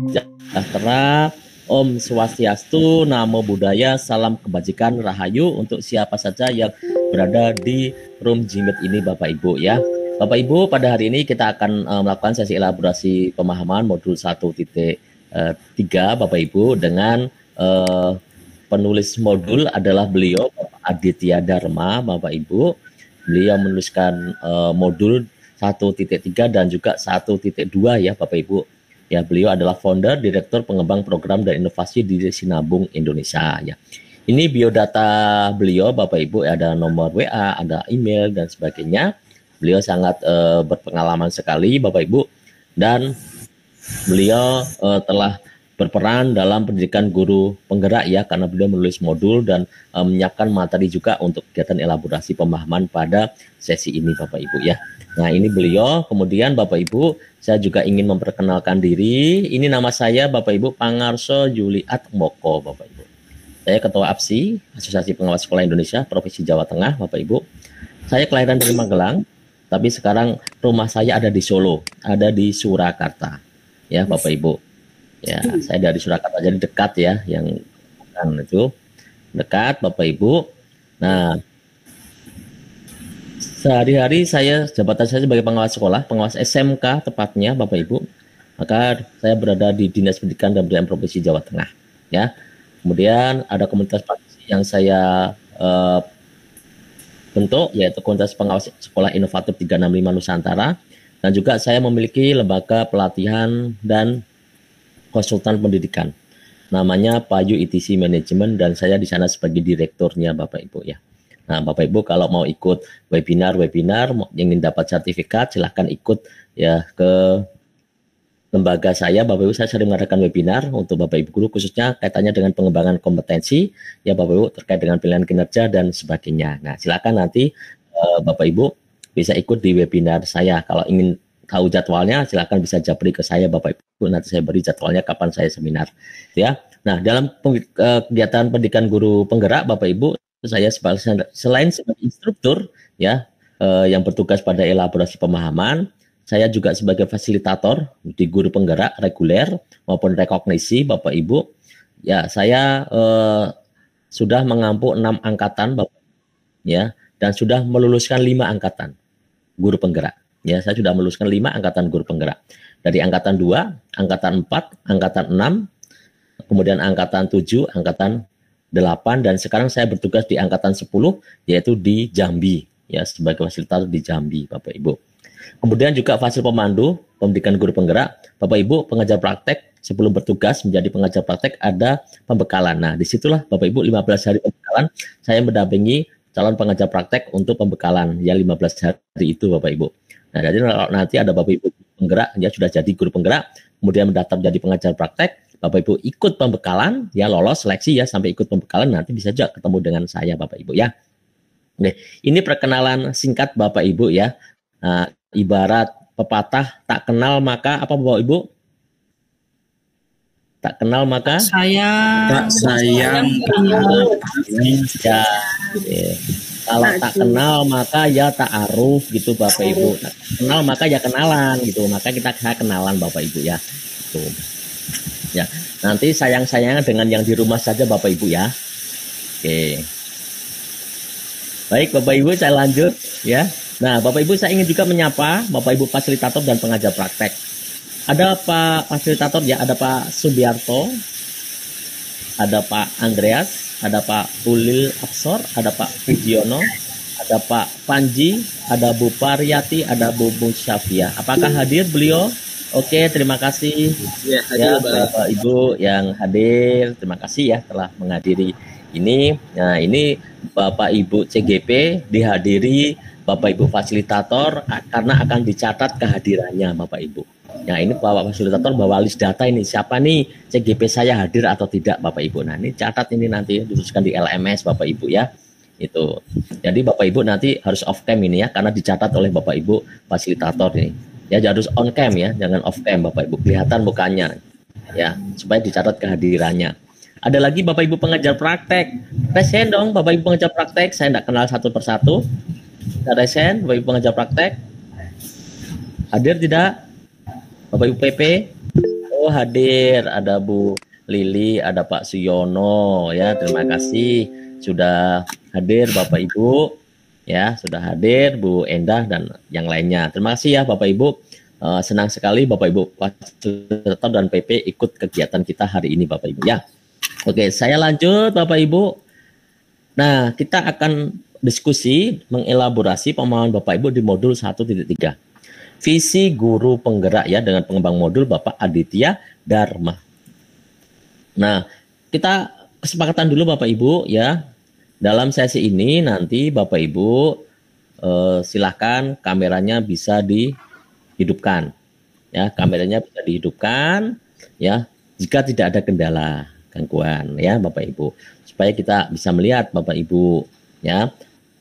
sejahtera, Om Swastiastu, Namo Buddhaya, salam kebajikan, rahayu untuk siapa saja yang berada di room Jimit ini Bapak Ibu ya. Bapak Ibu, pada hari ini kita akan melakukan sesi elaborasi pemahaman modul 1.3 Bapak Ibu dengan penulis modul adalah beliau Bapak Aditya Dharma Bapak Ibu. Beliau menuliskan modul 1.3 dan juga 1.2 ya Bapak Ibu. Ya, beliau adalah founder, direktur, pengembang program dan inovasi di Sinabung Indonesia. Ya, ini biodata beliau, Bapak Ibu. Ada nomor WA, ada email dan sebagainya. Beliau sangat berpengalaman sekali, Bapak Ibu. Dan beliau telah berperan dalam pendidikan guru penggerak ya, karena beliau menulis modul dan menyiapkan materi juga untuk kegiatan elaborasi pemahaman pada sesi ini, Bapak Ibu ya. Nah, ini beliau. Kemudian Bapak Ibu, saya juga ingin memperkenalkan diri. Ini nama saya Bapak Ibu Pangarso Juliat Moko, Bapak Ibu. Saya Ketua APSI, Asosiasi Pengawas Sekolah Indonesia, Provinsi Jawa Tengah, Bapak Ibu. Saya kelahiran dari Magelang, tapi sekarang rumah saya ada di Solo, ada di Surakarta. Ya, Bapak Ibu. Ya, saya dari Surakarta, jadi dekat ya, yang kan itu dekat, Bapak Ibu. Nah, sehari-hari jabatan saya sebagai pengawas sekolah, pengawas SMK tepatnya Bapak Ibu. Maka saya berada di Dinas Pendidikan dan Kebudayaan Provinsi Jawa Tengah. Ya, kemudian ada komunitas praktisi yang saya bentuk, yaitu komunitas pengawas sekolah inovatif 365 Nusantara. Dan juga saya memiliki lembaga pelatihan dan konsultan pendidikan. Namanya Payu ITC Management dan saya di sana sebagai direkturnya Bapak Ibu ya. Nah, Bapak Ibu kalau mau ikut webinar ingin dapat sertifikat, silahkan ikut ya ke lembaga saya. Bapak Ibu, saya sering mengadakan webinar untuk Bapak Ibu guru, khususnya kaitannya dengan pengembangan kompetensi ya Bapak Ibu, terkait dengan pilihan kinerja dan sebagainya. Nah, silahkan nanti Bapak Ibu bisa ikut di webinar saya. Kalau ingin tahu jadwalnya, silahkan bisa japri ke saya Bapak Ibu, nanti saya beri jadwalnya kapan saya seminar ya. Nah, dalam kegiatan pendidikan guru penggerak Bapak Ibu, saya selain sebagai instruktur ya yang bertugas pada elaborasi pemahaman, saya juga sebagai fasilitator di guru penggerak reguler maupun rekognisi Bapak Ibu. Ya, saya sudah mengampu 6 angkatan Bapak ya, dan sudah meluluskan 5 angkatan guru penggerak. Ya, saya sudah meluluskan 5 angkatan guru penggerak. Dari angkatan 2, angkatan 4, angkatan 6, kemudian angkatan 7, angkatan 8, dan sekarang saya bertugas di angkatan 10, yaitu di Jambi, ya, sebagai fasilitator di Jambi, Bapak Ibu. Kemudian juga fasil pemandu pendidikan guru penggerak, Bapak Ibu pengajar praktek, sebelum bertugas menjadi pengajar praktek ada pembekalan. Nah, disitulah Bapak Ibu 15 hari pembekalan, saya mendampingi calon pengajar praktek untuk pembekalan, ya 15 hari itu Bapak Ibu. Nah, jadi nanti ada Bapak Ibu penggerak, ya sudah jadi guru penggerak, kemudian mendaftar jadi pengajar praktek, Bapak Ibu ikut pembekalan, ya lolos seleksi ya sampai ikut pembekalan, nanti bisa juga ketemu dengan saya Bapak Ibu ya. Oke, ini perkenalan singkat Bapak Ibu ya. Nah, ibarat pepatah tak kenal maka apa Bapak Ibu? Tak kenal maka tak sayang. Ya, kalau tak kenal maka ya ta'aruf gitu Bapak Ibu. Tak kenal maka ya kenalan gitu. Maka saya kenalan Bapak Ibu ya. Tuh. Ya, nanti sayang-sayangan dengan yang di rumah saja Bapak Ibu ya. Oke. Baik Bapak Ibu, saya lanjut ya. Nah, Bapak Ibu, saya ingin juga menyapa Bapak Ibu fasilitator dan pengajar praktek. Ada Pak fasilitator ya, ada Pak Subiarto, ada Pak Andreas, ada Pak Ulil Absor, ada Pak Pujiono, ada Pak Panji, ada Bu Pariyati, ada Bu Syafia. Apakah hadir beliau? Oke, terima kasih ya Bapak Ibu yang hadir. Terima kasih ya telah menghadiri ini. Nah, ini Bapak Ibu CGP dihadiri Bapak Ibu fasilitator karena akan dicatat kehadirannya Bapak Ibu. Nah, ini Bapak fasilitator bawa list data ini. Siapa nih CGP saya hadir atau tidak Bapak Ibu. Nah, ini catat ini nanti dituliskan di LMS Bapak Ibu ya. Itu. Jadi Bapak Ibu nanti harus off cam ini ya, karena dicatat oleh Bapak Ibu fasilitator ini. Ya, harus on cam ya, jangan off cam Bapak Ibu, kelihatan mukanya ya, supaya dicatat kehadirannya. Ada lagi Bapak Ibu pengajar praktek, resen dong Bapak Ibu pengajar praktek, saya tidak kenal satu persatu. Resen Bapak Ibu pengajar praktek, hadir tidak Bapak Ibu PP? hadir, ada Bu Lili, ada Pak Suyono ya. Terima kasih sudah hadir Bapak Ibu. Ya, sudah hadir Bu Endah dan yang lainnya. Terima kasih ya Bapak Ibu. Senang sekali Bapak Ibu Fasilitator dan PP ikut kegiatan kita hari ini Bapak Ibu ya. Oke, saya lanjut Bapak Ibu. Nah, kita akan diskusi mengelaborasi pemahaman Bapak Ibu di modul 1.3. Visi guru penggerak ya dengan pengembang modul Bapak Aditya Dharma. Nah, kita kesepakatan dulu Bapak Ibu ya. Dalam sesi ini nanti Bapak Ibu silakan kameranya bisa dihidupkan. Ya, kameranya bisa dihidupkan ya jika tidak ada kendala gangguan ya Bapak Ibu. Supaya kita bisa melihat Bapak Ibu ya.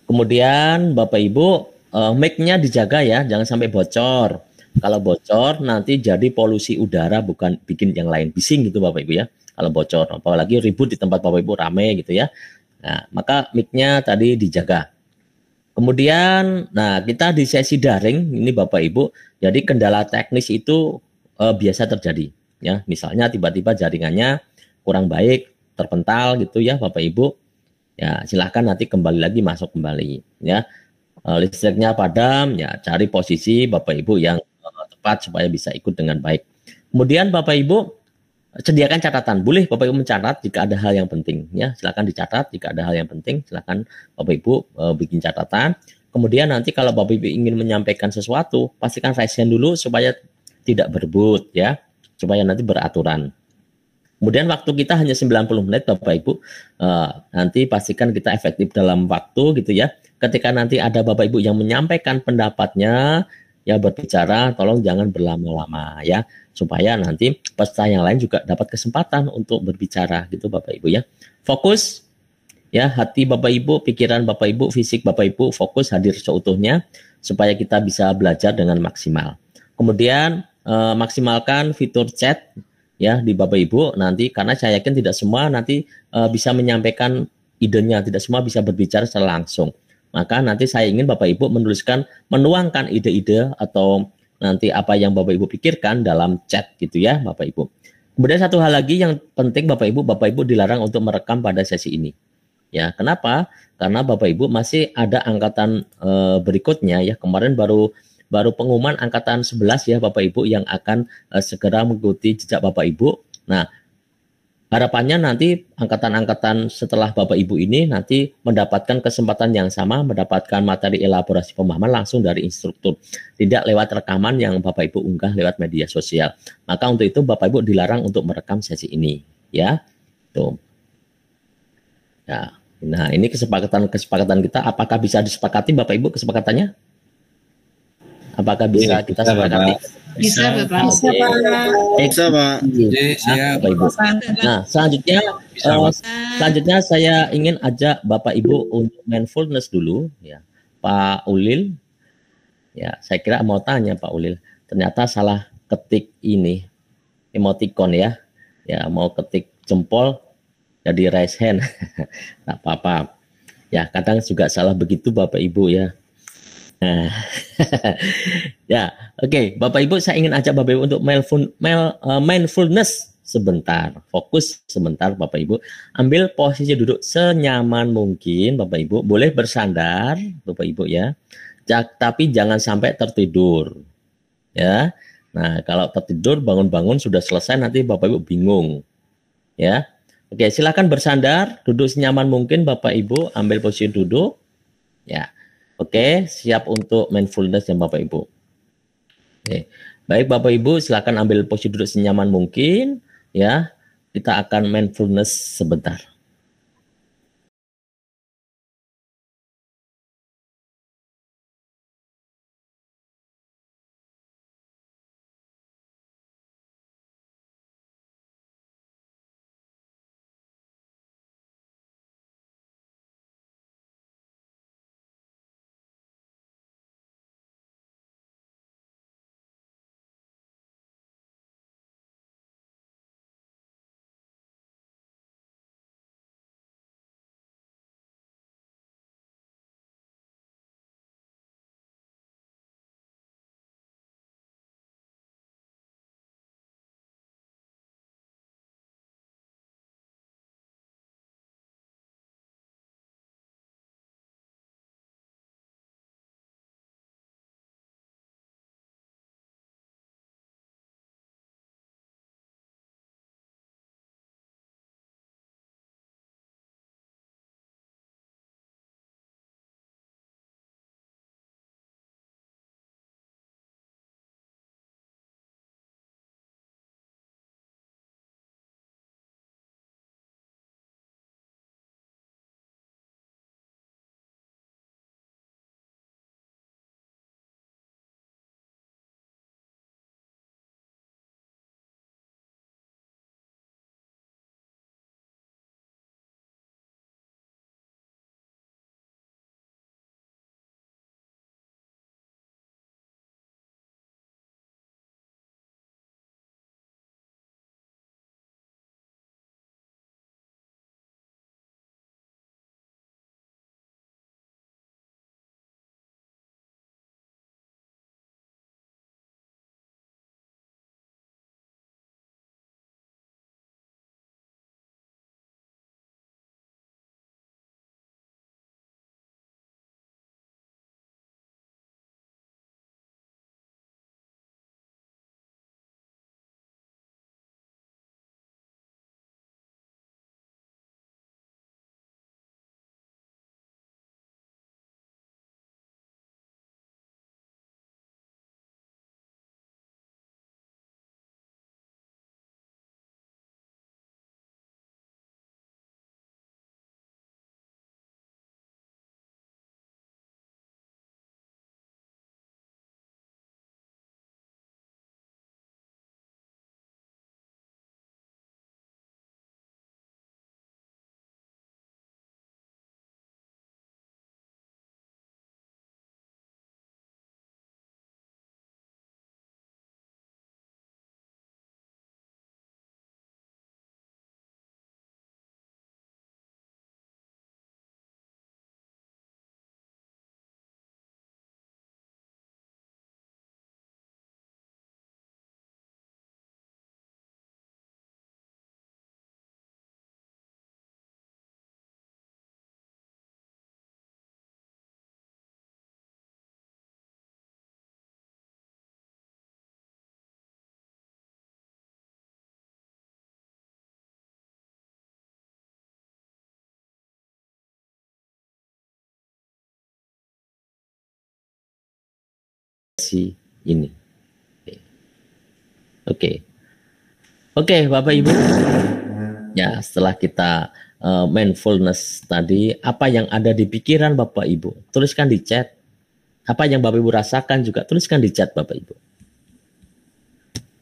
Kemudian Bapak Ibu mic-nya dijaga ya, jangan sampai bocor. Kalau bocor nanti jadi polusi udara bukan bikin yang lain bising gitu Bapak Ibu ya. Kalau bocor, apalagi ribut di tempat Bapak Ibu rame gitu ya. Nah, maka mic-nya tadi dijaga. Kemudian, nah kita di sesi daring ini Bapak Ibu, jadi kendala teknis itu biasa terjadi ya. Misalnya tiba-tiba jaringannya kurang baik, terpental gitu ya Bapak Ibu. Ya, silahkan nanti kembali lagi masuk kembali ya. Listriknya padam ya, cari posisi Bapak Ibu yang tepat supaya bisa ikut dengan baik. Kemudian Bapak Ibu sediakan catatan. Boleh Bapak Ibu mencatat jika ada hal yang penting ya. Silakan dicatat jika ada hal yang penting. Silakan Bapak Ibu bikin catatan. Kemudian nanti kalau Bapak Ibu ingin menyampaikan sesuatu, pastikan raise hand dulu supaya tidak berebut ya. Supaya nanti beraturan. Kemudian waktu kita hanya 90 menit Bapak Ibu. Nanti pastikan kita efektif dalam waktu gitu ya. Ketika nanti ada Bapak Ibu yang menyampaikan pendapatnya, ya berbicara, tolong jangan berlama-lama ya. Supaya nanti peserta yang lain juga dapat kesempatan untuk berbicara gitu Bapak Ibu ya. Fokus ya, hati Bapak Ibu, pikiran Bapak Ibu, fisik Bapak Ibu fokus hadir seutuhnya supaya kita bisa belajar dengan maksimal. Kemudian maksimalkan fitur chat ya di Bapak Ibu nanti, karena saya yakin tidak semua nanti bisa menyampaikan idenya, tidak semua bisa berbicara secara langsung. Maka nanti saya ingin Bapak Ibu menuangkan ide-ide atau nanti apa yang Bapak Ibu pikirkan dalam chat gitu ya Bapak Ibu. Kemudian satu hal lagi yang penting Bapak Ibu dilarang untuk merekam pada sesi ini. Ya, kenapa? Karena Bapak Ibu masih ada angkatan berikutnya ya. Kemarin baru pengumuman angkatan 11 ya Bapak Ibu yang akan segera mengikuti jejak Bapak Ibu. Nah, harapannya nanti angkatan-angkatan setelah Bapak Ibu ini nanti mendapatkan kesempatan yang sama, mendapatkan materi elaborasi pemahaman langsung dari instruktur, tidak lewat rekaman yang Bapak Ibu unggah lewat media sosial. Maka untuk itu Bapak Ibu dilarang untuk merekam sesi ini, ya. Tuh. Ya. Nah, ini kesepakatan kita. Apakah bisa disepakati Bapak Ibu kesepakatannya? Apakah bisa kita sepakati? Bisa, Bapak. Bisa, Pak. Siap. Nah, selanjutnya saya ingin ajak Bapak Ibu untuk mindfulness dulu ya. Pak Ulil. Ya, saya kira mau tanya Pak Ulil. Ternyata salah ketik ini emoticon ya. Ya, mau ketik jempol jadi raise hand. Enggak apa-apa. Ya, kadang juga salah begitu Bapak Ibu ya. Nah, ya, oke. Bapak Ibu, saya ingin ajak Bapak Ibu untuk mindfulness sebentar. Fokus sebentar Bapak Ibu. Ambil posisi duduk senyaman mungkin Bapak Ibu. Boleh bersandar Bapak Ibu ya. Tapi jangan sampai tertidur. Ya. Nah, kalau tertidur bangun-bangun sudah selesai nanti Bapak Ibu bingung. Ya. Oke, silakan bersandar, duduk senyaman mungkin Bapak Ibu, ambil posisi duduk. Ya. Oke, siap untuk mindfulness ya Bapak Ibu. Oke. Baik Bapak Ibu, silakan ambil posisi duduk senyaman mungkin ya. Kita akan mindfulness sebentar. sesi ini. Oke. Oke, Bapak Ibu. Ya, setelah kita mindfulness tadi, apa yang ada di pikiran Bapak Ibu, tuliskan di chat. Apa yang Bapak Ibu rasakan juga tuliskan di chat Bapak Ibu.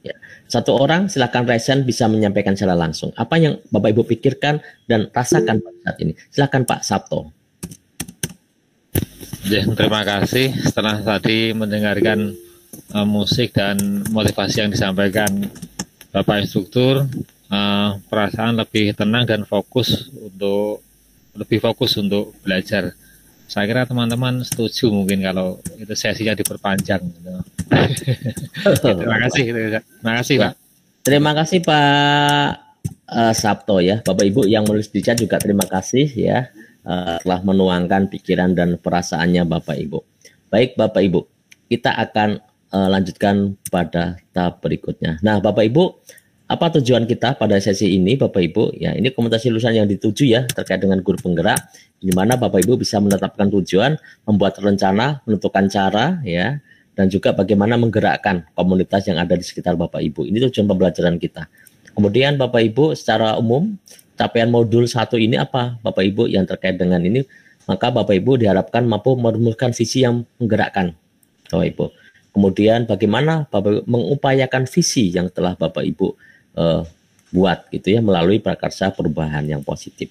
Ya. Satu orang silakan resen bisa menyampaikan secara langsung. Apa yang Bapak Ibu pikirkan dan rasakan pada saat ini. Silakan Pak Sabto. Ya, terima kasih. Setelah tadi mendengarkan musik dan motivasi yang disampaikan Bapak Instruktur, perasaan lebih tenang dan lebih fokus untuk belajar. Saya kira teman-teman setuju mungkin kalau itu sesinya diperpanjang. Gitu. Terima kasih Pak. Terima kasih Pak Sabto ya. Bapak Ibu yang menulis di chat juga terima kasih ya telah menuangkan pikiran dan perasaannya Bapak Ibu. Baik Bapak Ibu, kita akan lanjutkan pada tahap berikutnya. Nah Bapak Ibu, apa tujuan kita pada sesi ini Bapak Ibu? Ya, ini komunitas lulusan yang dituju ya terkait dengan guru penggerak, di mana Bapak Ibu bisa menetapkan tujuan, membuat rencana, menentukan cara ya, dan juga bagaimana menggerakkan komunitas yang ada di sekitar Bapak Ibu. Ini tujuan pembelajaran kita. Kemudian Bapak Ibu secara umum capaian modul 1 ini apa Bapak Ibu yang terkait dengan ini? Maka Bapak Ibu diharapkan mampu merumuskan visi yang menggerakkan Bapak Ibu. Kemudian bagaimana Bapak Ibu mengupayakan visi yang telah Bapak Ibu buat gitu ya melalui prakarsa perubahan yang positif.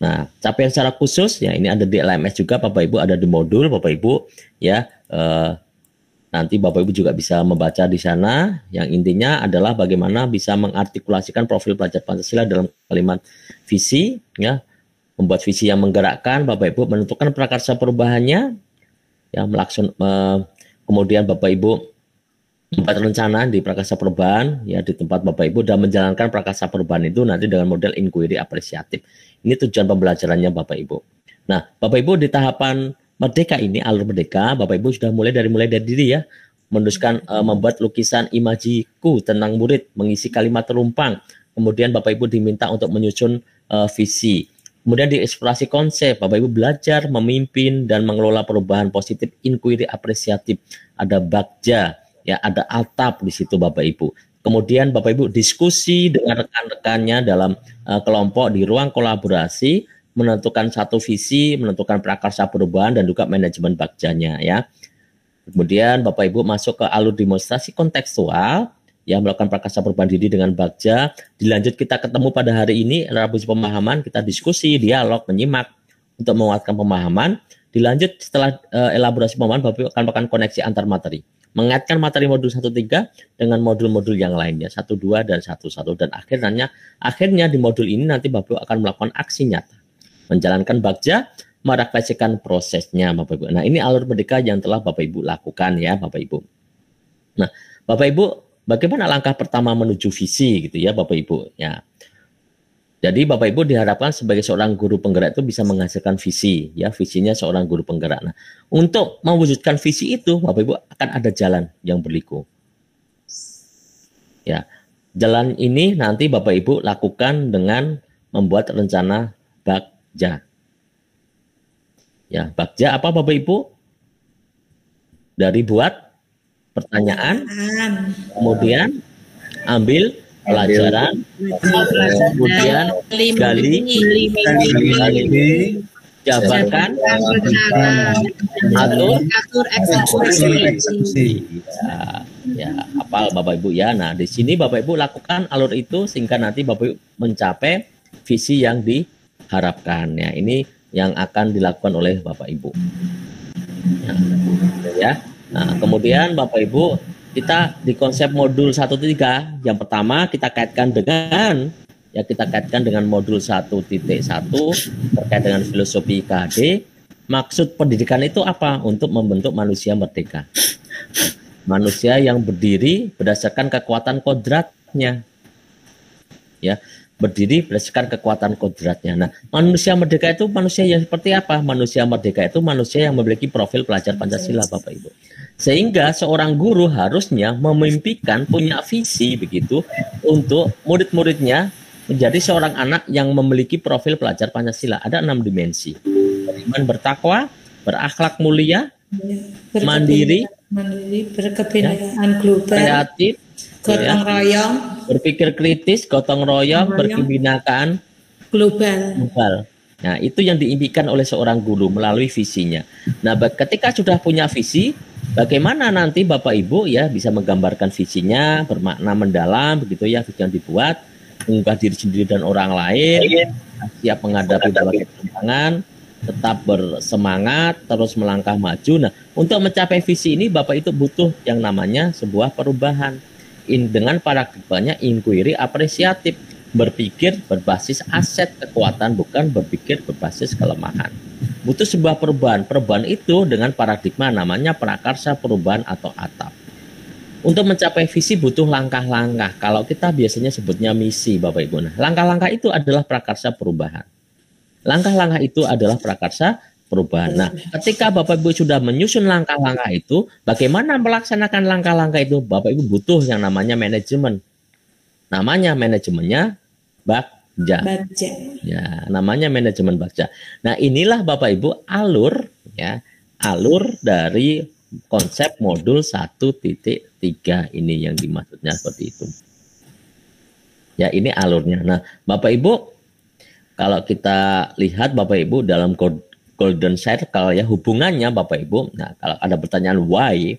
Nah, capaian secara khusus ya ini ada di LMS juga Bapak Ibu, ada di modul Bapak Ibu ya. Nanti Bapak Ibu juga bisa membaca di sana. Yang intinya adalah bagaimana bisa mengartikulasikan profil pelajar Pancasila dalam kalimat visi ya, membuat visi yang menggerakkan Bapak Ibu, menentukan prakarsa perubahannya ya, kemudian Bapak Ibu membuat rencana di prakarsa perubahan ya di tempat Bapak Ibu dan menjalankan prakarsa perubahan itu nanti dengan model inquiry apresiatif. Ini tujuan pembelajarannya Bapak Ibu. Nah, Bapak Ibu di tahapan Merdeka ini, alur Merdeka, Bapak Ibu sudah mulai dari diri ya, menuliskan membuat lukisan imajiku tentang murid, mengisi kalimat terumpang. Kemudian Bapak Ibu diminta untuk menyusun visi. Kemudian di eksplorasi konsep, Bapak Ibu belajar memimpin dan mengelola perubahan positif, inquiry apresiatif. Ada bagja, ya ada atap di situ Bapak Ibu. Kemudian Bapak Ibu diskusi dengan rekan-rekannya dalam kelompok di ruang kolaborasi, menentukan satu visi, menentukan prakarsa perubahan dan juga manajemen bagjanya ya. Kemudian Bapak Ibu masuk ke alur demonstrasi kontekstual, ya melakukan prakarsa perubahan diri dengan bagja. Dilanjut kita ketemu pada hari ini, elaborasi pemahaman, kita diskusi, dialog, menyimak untuk menguatkan pemahaman. Dilanjut setelah elaborasi pemahaman, Bapak Ibu akan melakukan koneksi antar materi. Mengaitkan materi modul 1-3 dengan modul-modul yang lainnya, 1-2 dan 1-1. Dan akhirnya di modul ini nanti Bapak Ibu akan melakukan aksi nyata. Menjalankan bagja, merefleksikan prosesnya Bapak Ibu. Nah ini alur Merdeka yang telah Bapak Ibu lakukan ya Bapak Ibu. Nah Bapak Ibu, bagaimana langkah pertama menuju visi gitu ya Bapak Ibu ya. Jadi Bapak Ibu diharapkan sebagai seorang guru penggerak itu bisa menghasilkan visi ya, visinya seorang guru penggerak. Nah, untuk mewujudkan visi itu Bapak Ibu akan ada jalan yang berliku. Ya. Jalan ini nanti Bapak Ibu lakukan dengan membuat rencana bagja. Ya, bagja apa Bapak Ibu? Dari buat pertanyaan, kemudian ambil pelajaran, kemudian gali, jabarkan, atur eksekusi. Ya, hafal Bapak Ibu ya. Nah, di sini Bapak Ibu lakukan alur itu sehingga nanti Bapak Ibu mencapai visi yang diharapkan. Ya, ini yang akan dilakukan oleh Bapak Ibu. Ya. Nah, kemudian Bapak Ibu kita di konsep modul 1-3 yang pertama kita kaitkan dengan modul 1.1 terkait dengan filosofi KHD. Maksud pendidikan itu apa? Untuk membentuk manusia merdeka. Manusia yang berdiri berdasarkan kekuatan kodratnya. Ya, berdiri berdasarkan kekuatan kodratnya. Nah, manusia merdeka itu manusia yang seperti apa? Manusia merdeka itu manusia yang memiliki profil pelajar Pancasila Bapak Ibu. Sehingga seorang guru harusnya memimpikan, punya visi begitu untuk murid-muridnya menjadi seorang anak yang memiliki profil pelajar Pancasila. Ada 6 dimensi. Beriman, bertakwa, berakhlak mulia, mandiri, mandiri, berkebinaikan global, kreatif, gotong royong, berpikir kritis, gotong royong, berkebinakaan global. Nah, itu yang diimpikan oleh seorang guru melalui visinya. Nah, ketika sudah punya visi, bagaimana nanti Bapak Ibu ya bisa menggambarkan visinya, bermakna mendalam begitu ya, visi yang dibuat, mengubah diri sendiri dan orang lain, siap menghadapi berbagai tantangan, tetap bersemangat, terus melangkah maju. Nah, untuk mencapai visi ini Bapak itu butuh yang namanya sebuah perubahan. Dengan paradigmanya inquiry apresiatif, berpikir berbasis aset kekuatan, bukan berpikir berbasis kelemahan. Butuh sebuah perubahan. Perubahan itu dengan paradigma namanya prakarsa perubahan atau ATAP. Untuk mencapai visi butuh langkah-langkah. Kalau kita biasanya sebutnya misi, Bapak Ibu. Nah, langkah-langkah itu adalah prakarsa perubahan. Langkah-langkah itu adalah prakarsa perubahan. Nah, ketika Bapak Ibu sudah menyusun langkah-langkah itu, bagaimana melaksanakan langkah-langkah itu? Bapak Ibu butuh yang namanya manajemen. Namanya manajemennya Bagja. Ya, namanya manajemen Bagja. Nah, inilah Bapak Ibu alur ya, alur dari konsep modul 1.3 ini yang dimaksudnya seperti itu. Ya, ini alurnya. Nah, Bapak Ibu kalau kita lihat Bapak Ibu dalam golden circle ya, hubungannya Bapak Ibu. Nah, kalau ada pertanyaan why,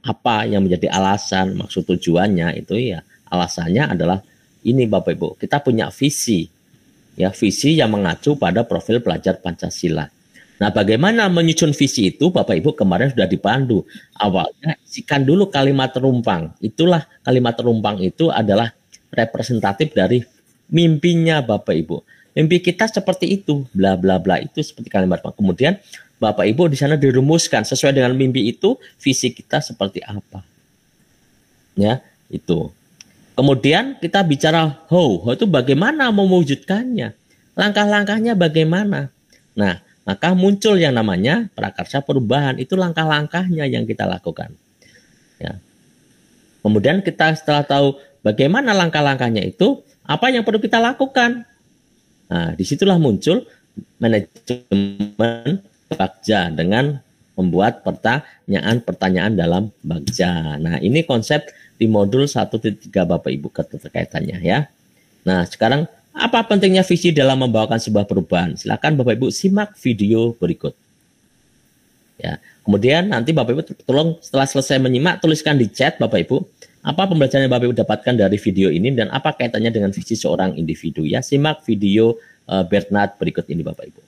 apa yang menjadi alasan, maksud tujuannya itu ya, alasannya adalah ini Bapak Ibu. Kita punya visi. Ya, visi yang mengacu pada profil pelajar Pancasila. Nah, bagaimana menyusun visi itu Bapak Ibu kemarin sudah dipandu. Awalnya isikan dulu kalimat terumpang. Itulah kalimat terumpang itu adalah representatif dari mimpinya Bapak Ibu. Mimpi kita seperti itu, bla bla bla, itu seperti kalimat. Kemudian Bapak Ibu di sana dirumuskan sesuai dengan mimpi itu, visi kita seperti apa. Ya, itu. Kemudian kita bicara how itu bagaimana mewujudkannya. Langkah-langkahnya bagaimana. Nah, maka muncul yang namanya prakarsa perubahan, itu langkah-langkahnya yang kita lakukan. Ya. Kemudian kita setelah tahu bagaimana langkah-langkahnya itu, apa yang perlu kita lakukan? Nah, disitulah muncul manajemen Bagja dengan membuat pertanyaan-pertanyaan dalam Bagja. Nah, ini konsep di modul 1.3 Bapak Ibu keterkaitannya ya. Nah, sekarang apa pentingnya visi dalam membawakan sebuah perubahan? Silakan Bapak Ibu simak video berikut. Ya, kemudian nanti Bapak Ibu tolong setelah selesai menyimak tuliskan di chat Bapak Ibu apa pembelajaran yang Bapak Ibu dapatkan dari video ini dan apa kaitannya dengan visi seorang individu ya. Simak video Bernard berikut ini Bapak Ibu.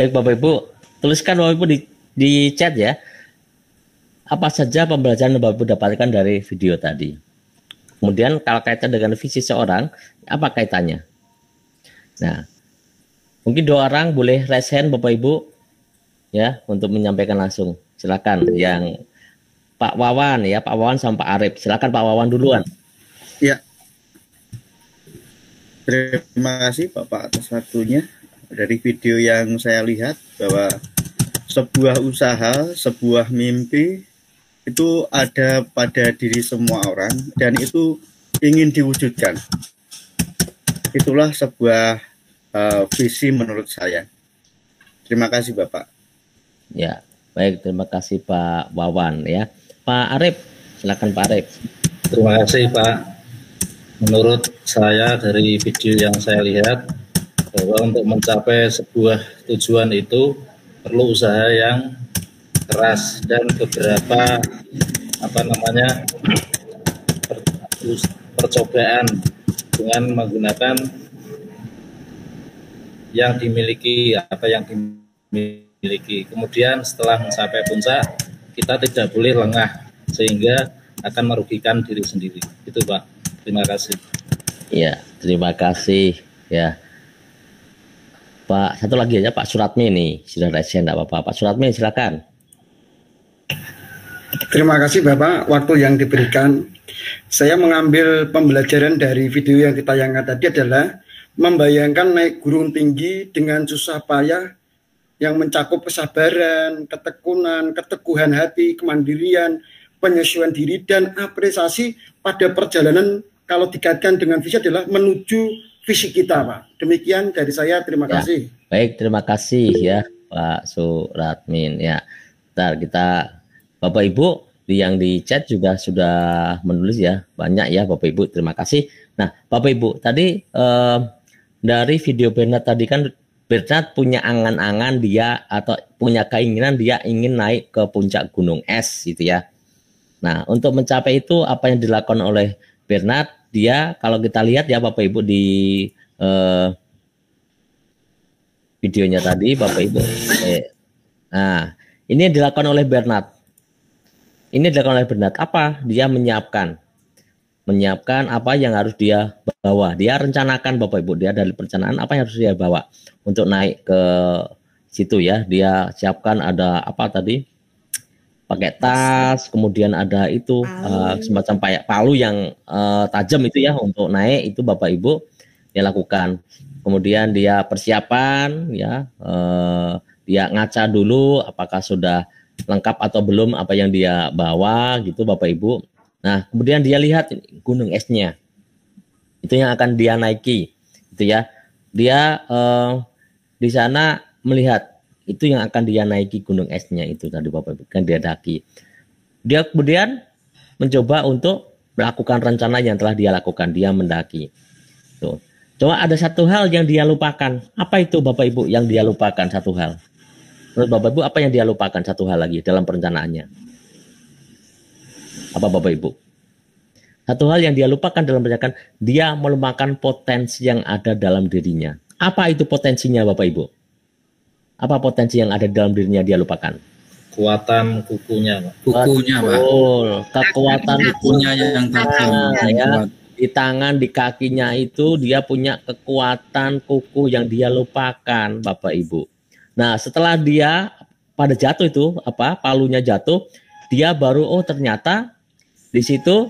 Baik Bapak Ibu, tuliskan Bapak Ibu di chat ya. Apa saja pembelajaran yang Bapak Ibu dapatkan dari video tadi. Kemudian kalau kaitan dengan visi seorang, apa kaitannya? Nah, mungkin 2 orang boleh raise hand Bapak Ibu ya untuk menyampaikan langsung. Silakan yang Pak Wawan ya, Pak Wawan sama Pak Arif. Silakan Pak Wawan duluan. Ya, terima kasih Bapak atas waktunya. Dari video yang saya lihat bahwa sebuah usaha, sebuah mimpi itu ada pada diri semua orang dan itu ingin diwujudkan. Itulah sebuah visi menurut saya. Terima kasih Bapak. Ya, baik, terima kasih Pak Wawan ya. Pak Arif, silakan Pak Arif. Terima kasih Pak. Menurut saya dari video yang saya lihat bahwa untuk mencapai sebuah tujuan itu perlu usaha yang keras dan beberapa percobaan dengan menggunakan yang dimiliki kemudian setelah mencapai puncak kita tidak boleh lengah sehingga akan merugikan diri sendiri. Itu Pak, terima kasih. Ya, terima kasih ya Pak. Satu lagi aja Pak Suratmi nih, sudah resen enggak apa-apa. Pak Suratmi silakan. Terima kasih Bapak, waktu yang diberikan. Saya mengambil pembelajaran dari video yang ditayangkan tadi adalah membayangkan naik gunung tinggi dengan susah payah yang mencakup kesabaran, ketekunan, keteguhan hati, kemandirian, penyesuaian diri, dan apresiasi pada perjalanan kalau dikaitkan dengan visi adalah menuju visi kita Pak. Demikian dari saya, terima kasih. Baik, terima kasih ya Pak Suratmin ya. Ntar kita Bapak Ibu yang di chat juga sudah menulis ya, banyak ya Bapak Ibu, terima kasih. Nah Bapak Ibu tadi dari video Bernard tadi kan Bernard punya angan-angan dia atau punya keinginan dia ingin naik ke puncak gunung es gitu ya. Nah untuk mencapai itu apa yang dilakukan oleh Bernard, dia kalau kita lihat ya Bapak Ibu di videonya tadi Bapak Ibu. Nah ini yang dilakukan oleh Bernard. Ini dilakukan oleh Bernard apa? Dia menyiapkan apa yang harus dia bawa. Dia rencanakan Bapak Ibu, dia dari perencanaan apa yang harus dia bawa untuk naik ke situ ya. Dia siapkan ada apa tadi? Pakai tas, kemudian ada itu semacam palu yang tajam itu ya untuk naik, itu Bapak Ibu dia lakukan. Kemudian dia persiapan ya, dia ngaca dulu apakah sudah lengkap atau belum apa yang dia bawa gitu Bapak Ibu. Nah kemudian dia lihat gunung esnya, itu yang akan dia naiki itu ya. Dia di sana melihat itu yang akan dia naiki gunung esnya itu tadi Bapak Ibu, kan dia daki. Dia kemudian mencoba untuk melakukan rencana yang telah dia lakukan, dia mendaki. Tuh. Coba ada satu hal yang dia lupakan. Apa itu Bapak Ibu yang dia lupakan satu hal? Menurut Bapak Ibu apa yang dia lupakan satu hal lagi dalam perencanaannya? Apa Bapak Ibu? Satu hal yang dia lupakan dalam perencanaan, dia melupakan potensi yang ada dalam dirinya. Apa itu potensinya Bapak Ibu? Apa potensi yang ada dalam dirinya dia lupakan? Kekuatan kukunya Pak. Kukunya Pak. Kekuatan Kukunya yang tajam. ya. Di tangan, di kakinya itu dia punya kekuatan kuku yang dia lupakan Bapak Ibu. Nah setelah dia pada jatuh itu palunya jatuh, dia baru ternyata di situ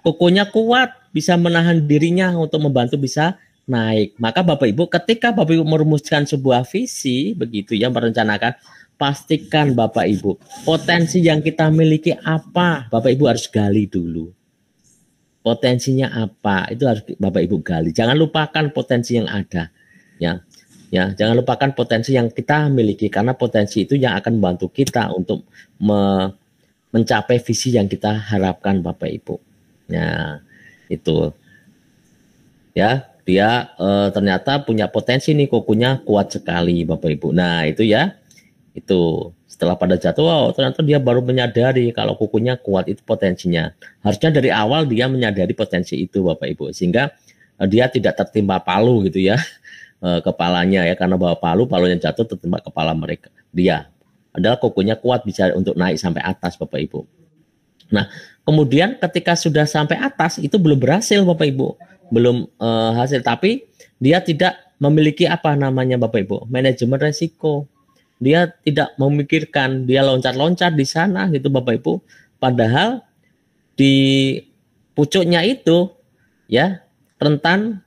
kukunya kuat, bisa menahan dirinya untuk membantu bisa naik. Maka Bapak Ibu ketika Bapak Ibu merumuskan sebuah visi begitu ya, merencanakan, pastikan Bapak Ibu potensi yang kita miliki apa, Bapak Ibu harus gali dulu. Potensinya apa itu harus Bapak Ibu gali. Jangan lupakan potensi yang ada ya. Ya, jangan lupakan potensi yang kita miliki karena potensi itu yang akan membantu kita untuk mencapai visi yang kita harapkan Bapak Ibu. Ya, itu. Ya, dia ternyata punya potensi nih, kukunya kuat sekali Bapak Ibu. Nah, itu ya. Itu setelah pada jatuh, ternyata dia baru menyadari kalau kukunya kuat itu potensinya. Harusnya dari awal dia menyadari potensi itu Bapak Ibu, sehingga dia tidak tertimpa palu gitu ya. kepalanya ya, karena bawa palunya jatuh tertimpa kepala mereka. Dia adalah kokohnya kuat, bisa untuk naik sampai atas Bapak Ibu. Nah, kemudian ketika sudah sampai atas itu belum berhasil Bapak Ibu, belum hasil, tapi dia tidak memiliki apa namanya Bapak Ibu, manajemen resiko. Dia tidak memikirkan, dia loncat-loncat di sana gitu Bapak Ibu. Padahal di pucuknya itu ya rentan,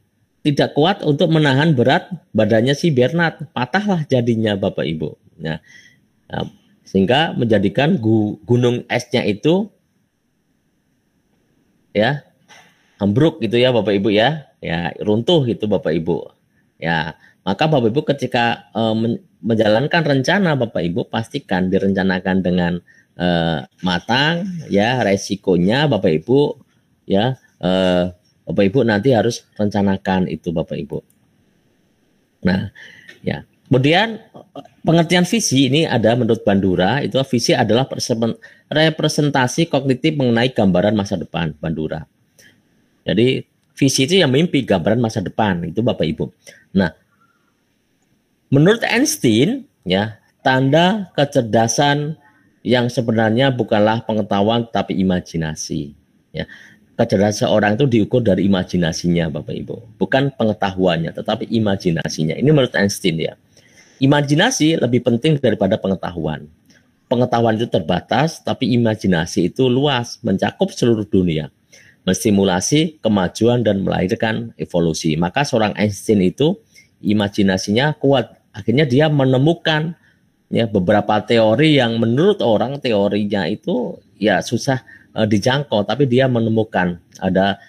tidak kuat untuk menahan berat badannya si Bernard, patahlah jadinya Bapak Ibu. Nah, sehingga menjadikan gunung esnya itu ya ambruk gitu ya Bapak Ibu ya, runtuh gitu Bapak Ibu. Ya, maka Bapak Ibu ketika menjalankan rencana Bapak Ibu, pastikan direncanakan dengan matang ya, resikonya Bapak Ibu ya, Bapak Ibu nanti harus rencanakan itu Bapak Ibu. Nah, ya. Kemudian pengertian visi ini ada menurut Bandura, itu visi adalah representasi kognitif mengenai gambaran masa depan Bandura. Jadi visi itu yang mimpi, gambaran masa depan itu Bapak Ibu. Nah, menurut Einstein ya, tanda kecerdasan yang sebenarnya bukanlah pengetahuan tapi imajinasi. Ya. Kecerdasan seorang itu diukur dari imajinasinya Bapak Ibu, bukan pengetahuannya tetapi imajinasinya. Ini menurut Einstein ya. Imajinasi lebih penting daripada pengetahuan. Pengetahuan itu terbatas, tapi imajinasi itu luas, mencakup seluruh dunia, menstimulasi kemajuan dan melahirkan evolusi. Maka seorang Einstein itu imajinasinya kuat. Akhirnya dia menemukan ya beberapa teori yang menurut orang teorinya itu ya susah dijangkau, tapi dia menemukan ada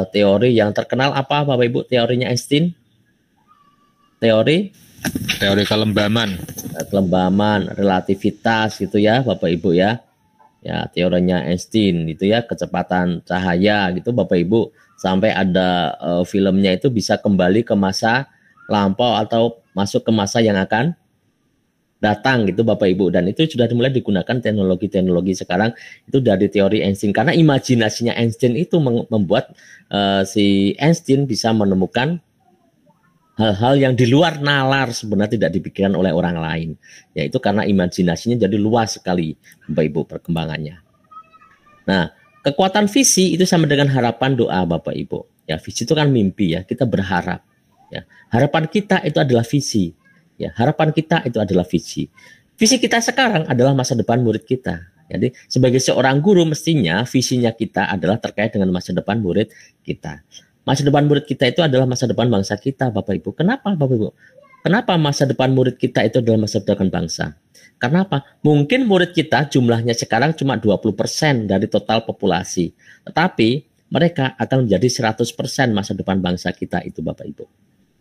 teori yang terkenal apa Bapak Ibu, teorinya Einstein? Teori kelembaman, relativitas gitu ya Bapak Ibu ya. Ya, teorinya Einstein itu ya, kecepatan cahaya gitu Bapak Ibu, sampai ada filmnya itu bisa kembali ke masa lampau atau masuk ke masa yang akan datang gitu Bapak Ibu, dan itu sudah mulai digunakan teknologi sekarang itu dari teori Einstein, karena imajinasinya Einstein itu membuat si Einstein bisa menemukan hal-hal yang di luar nalar sebenarnya tidak dipikirkan oleh orang lain, yaitu karena imajinasinya jadi luas sekali Bapak Ibu perkembangannya. Nah, kekuatan visi itu sama dengan harapan doa Bapak Ibu ya. Visi itu kan mimpi ya, kita berharap ya. Harapan kita itu adalah visi. Ya, harapan kita itu adalah visi. Visi kita sekarang adalah masa depan murid kita. Jadi sebagai seorang guru mestinya visinya kita adalah terkait dengan masa depan murid kita. Masa depan murid kita itu adalah masa depan bangsa kita Bapak Ibu. Kenapa Bapak Ibu? Kenapa masa depan murid kita itu adalah masa depan bangsa? Karena apa? Mungkin murid kita jumlahnya sekarang cuma 20% dari total populasi. Tetapi mereka akan menjadi 100% masa depan bangsa kita itu Bapak Ibu.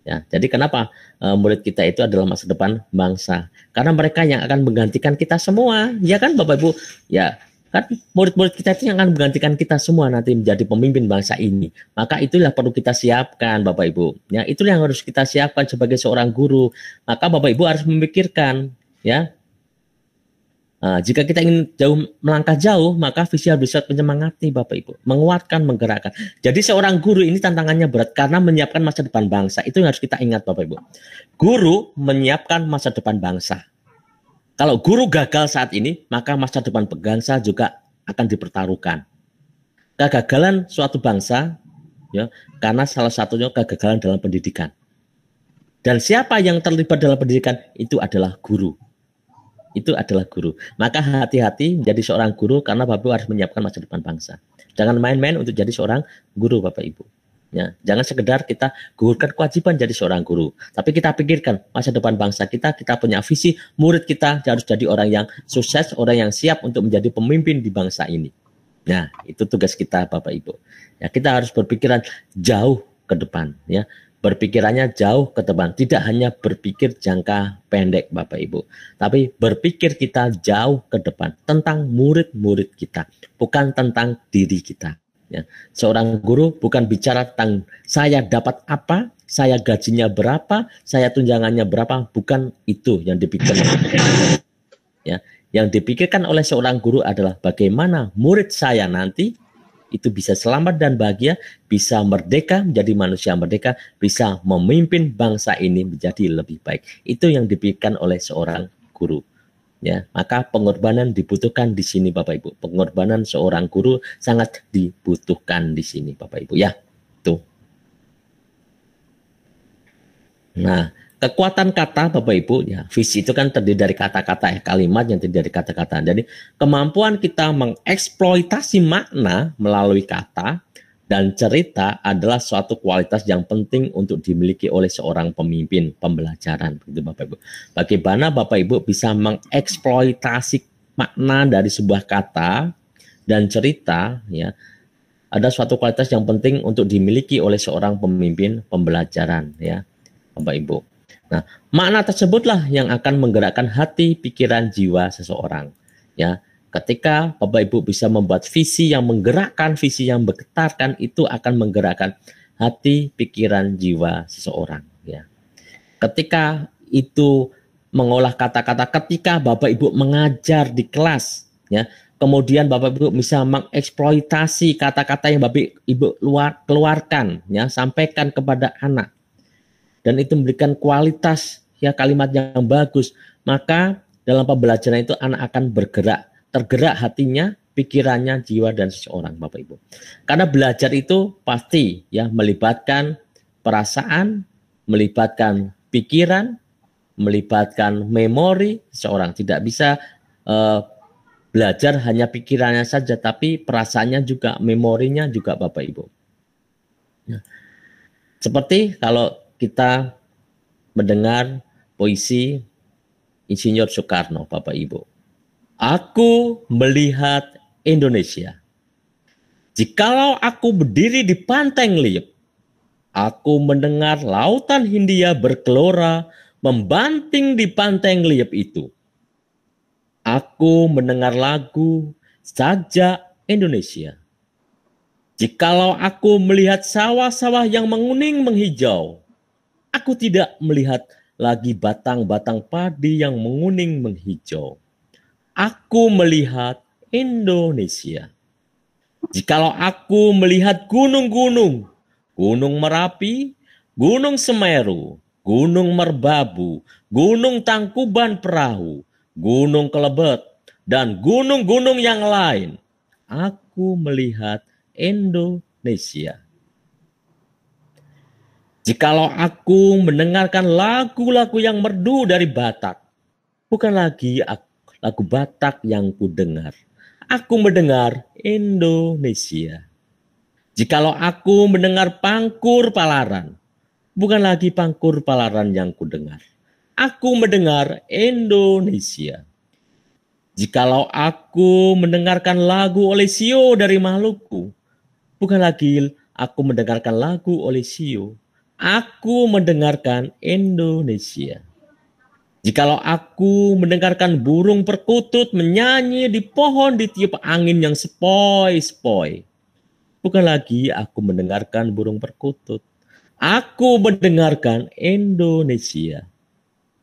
Ya, jadi kenapa murid kita itu adalah masa depan bangsa? Karena mereka yang akan menggantikan kita semua, ya kan Bapak Ibu? Ya, kan murid-murid kita itu yang akan menggantikan kita semua nanti menjadi pemimpin bangsa ini. Maka itulah perlu kita siapkan Bapak Ibu. Ya, itu yang harus kita siapkan sebagai seorang guru. Maka Bapak Ibu harus memikirkan, ya. Jika kita ingin melangkah jauh, maka visi harus bisa menyemangati Bapak Ibu, menguatkan, menggerakkan. Jadi seorang guru ini tantangannya berat karena menyiapkan masa depan bangsa. Itu yang harus kita ingat Bapak Ibu. Guru menyiapkan masa depan bangsa. Kalau guru gagal saat ini, maka masa depan bangsa juga akan dipertaruhkan. Kegagalan suatu bangsa, ya, karena salah satunya kegagalan dalam pendidikan. Dan siapa yang terlibat dalam pendidikan? Itu adalah guru. Itu adalah guru. Maka hati-hati menjadi seorang guru karena Bapak Ibu harus menyiapkan masa depan bangsa. Jangan main-main untuk jadi seorang guru Bapak Ibu. Ya, jangan sekedar kita gugurkan kewajiban jadi seorang guru, tapi kita pikirkan masa depan bangsa kita. Kita punya visi, murid kita harus jadi orang yang sukses, orang yang siap untuk menjadi pemimpin di bangsa ini. Nah, itu tugas kita Bapak Ibu. Ya, kita harus berpikiran jauh ke depan, ya. Berpikirannya jauh ke depan, tidak hanya berpikir jangka pendek Bapak Ibu, tapi berpikir kita jauh ke depan tentang murid-murid kita, bukan tentang diri kita. Ya. Seorang guru bukan bicara tentang saya dapat apa, saya gajinya berapa, saya tunjangannya berapa, bukan itu yang dipikirkan. Ya. Yang dipikirkan oleh seorang guru adalah bagaimana murid saya nanti itu bisa selamat dan bahagia, bisa merdeka, menjadi manusia merdeka, bisa memimpin bangsa ini menjadi lebih baik. Itu yang dipikirkan oleh seorang guru. Ya, maka pengorbanan dibutuhkan di sini Bapak Ibu. Pengorbanan seorang guru sangat dibutuhkan di sini Bapak Ibu. Ya, tuh. Nah, kekuatan kata Bapak Ibu, ya, visi itu kan terdiri dari kata-kata, kalimat yang terdiri dari kata-kata. Jadi kemampuan kita mengeksploitasi makna melalui kata dan cerita adalah suatu kualitas yang penting untuk dimiliki oleh seorang pemimpin pembelajaran, begitu Bapak Ibu. Bagaimana Bapak Ibu bisa mengeksploitasi makna dari sebuah kata dan cerita, ya, ada suatu kualitas yang penting untuk dimiliki oleh seorang pemimpin pembelajaran, ya. Bapak Ibu. Nah, makna tersebutlah yang akan menggerakkan hati, pikiran, jiwa seseorang. Ya, ketika Bapak Ibu bisa membuat visi yang menggerakkan, visi yang bergetarkan, itu akan menggerakkan hati, pikiran, jiwa seseorang. Ya, ketika itu mengolah kata-kata, ketika Bapak Ibu mengajar di kelas, ya, kemudian Bapak Ibu bisa mengeksploitasi kata-kata yang Bapak Ibu keluarkan, ya, sampaikan kepada anak. Dan itu memberikan kualitas, ya, kalimat yang bagus, maka dalam pembelajaran itu anak akan bergerak, tergerak hatinya, pikirannya, jiwa dan seseorang Bapak Ibu. Karena belajar itu pasti, ya, melibatkan perasaan, melibatkan pikiran, melibatkan memori seseorang. Tidak bisa belajar hanya pikirannya saja, tapi perasaannya juga, memorinya juga Bapak Ibu. Nah, seperti kalau kita mendengar puisi Insinyur Soekarno, Bapak Ibu. Aku melihat Indonesia. Jikalau aku berdiri di pantai Ngeliep, aku mendengar lautan Hindia bergelora membanting di pantai Ngeliep itu. Aku mendengar lagu Sajak Indonesia. Jikalau aku melihat sawah-sawah yang menguning menghijau, aku tidak melihat lagi batang-batang padi yang menguning menghijau. Aku melihat Indonesia. Jikalau aku melihat gunung-gunung, Gunung Merapi, Gunung Semeru, Gunung Merbabu, Gunung Tangkuban Perahu, Gunung Kelebet, dan gunung-gunung yang lain, aku melihat Indonesia. Jikalau aku mendengarkan lagu-lagu yang merdu dari Batak, bukan lagi lagu Batak yang kudengar, aku mendengar Indonesia. Jikalau aku mendengar pangkur Palaran, bukan lagi pangkur Palaran yang kudengar, aku mendengar Indonesia. Jikalau aku mendengarkan lagu Olesio dari Maluku, bukan lagi aku mendengarkan lagu Olesio, aku mendengarkan Indonesia. Jikalau aku mendengarkan burung perkutut menyanyi di pohon ditiup angin yang sepoi-sepoi, bukan lagi aku mendengarkan burung perkutut, aku mendengarkan Indonesia.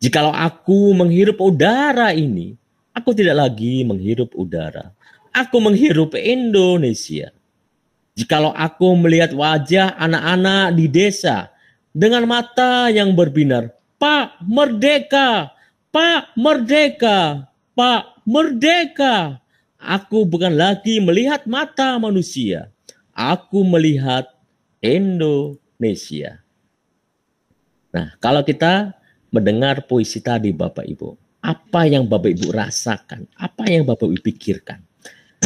Jikalau aku menghirup udara ini, aku tidak lagi menghirup udara, aku menghirup Indonesia. Jikalau aku melihat wajah anak-anak di desa dengan mata yang berbinar, Pak Merdeka, Pak Merdeka, Pak Merdeka, aku bukan lagi melihat mata manusia, aku melihat Indonesia. Nah, kalau kita mendengar puisi tadi Bapak Ibu, apa yang Bapak Ibu rasakan, apa yang Bapak Ibu pikirkan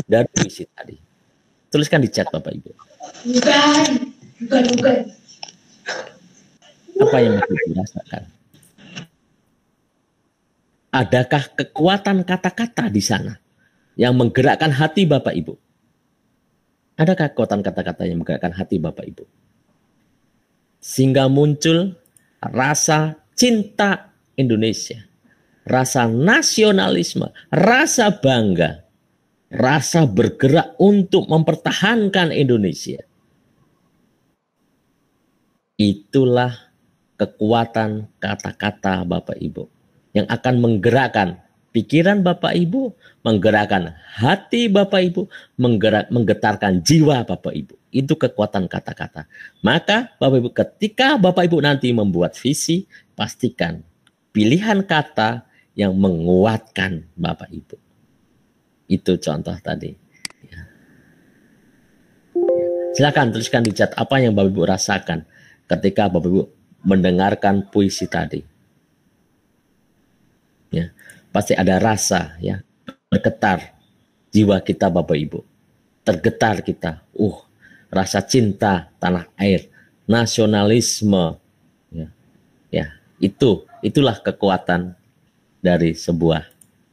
dari puisi tadi? Tuliskan di chat Bapak Ibu. Bukan. Apa yang Bapak Ibu rasakan? Adakah kekuatan kata-kata di sana yang menggerakkan hati Bapak Ibu? Adakah kekuatan kata-kata yang menggerakkan hati Bapak Ibu? Sehingga muncul rasa cinta Indonesia, rasa nasionalisme, rasa bangga, rasa bergerak untuk mempertahankan Indonesia. Itulah kekuatan kata-kata Bapak Ibu yang akan menggerakkan pikiran Bapak Ibu, menggerakkan hati Bapak Ibu, menggetarkan jiwa Bapak Ibu. Itu kekuatan kata-kata. Maka Bapak Ibu, ketika Bapak Ibu nanti membuat visi, pastikan pilihan kata yang menguatkan Bapak Ibu. Itu contoh tadi. Ya. Silakan tuliskan di chat apa yang Bapak Ibu rasakan ketika Bapak Ibu mendengarkan puisi tadi. Ya, pasti ada rasa, ya, bergetar jiwa kita Bapak Ibu, tergetar kita, rasa cinta tanah air, nasionalisme, ya, itulah kekuatan dari sebuah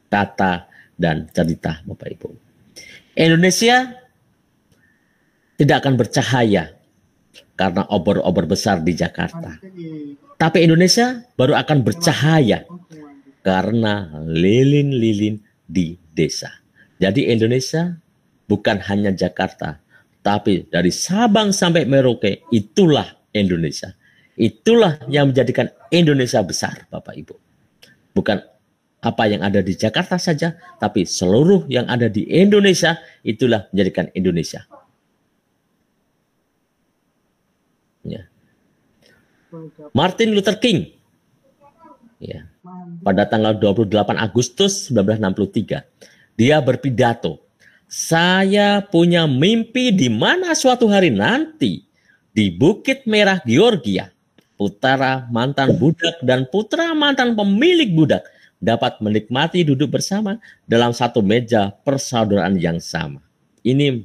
kata dan cerita Bapak Ibu. Indonesia tidak akan bercahaya karena obor-obor besar di Jakarta. Tapi Indonesia baru akan bercahaya karena lilin-lilin di desa. Jadi Indonesia bukan hanya Jakarta, tapi dari Sabang sampai Merauke, itulah Indonesia. Itulah yang menjadikan Indonesia besar, Bapak Ibu. Bukan apa yang ada di Jakarta saja, tapi seluruh yang ada di Indonesia, itulah menjadikan Indonesia. Ya. Martin Luther King, ya, pada tanggal 28 Agustus 1963, dia berpidato, "Saya punya mimpi di mana suatu hari nanti di Bukit Merah Georgia, putra mantan budak dan putra mantan pemilik budak dapat menikmati duduk bersama dalam satu meja persaudaraan yang sama." Ini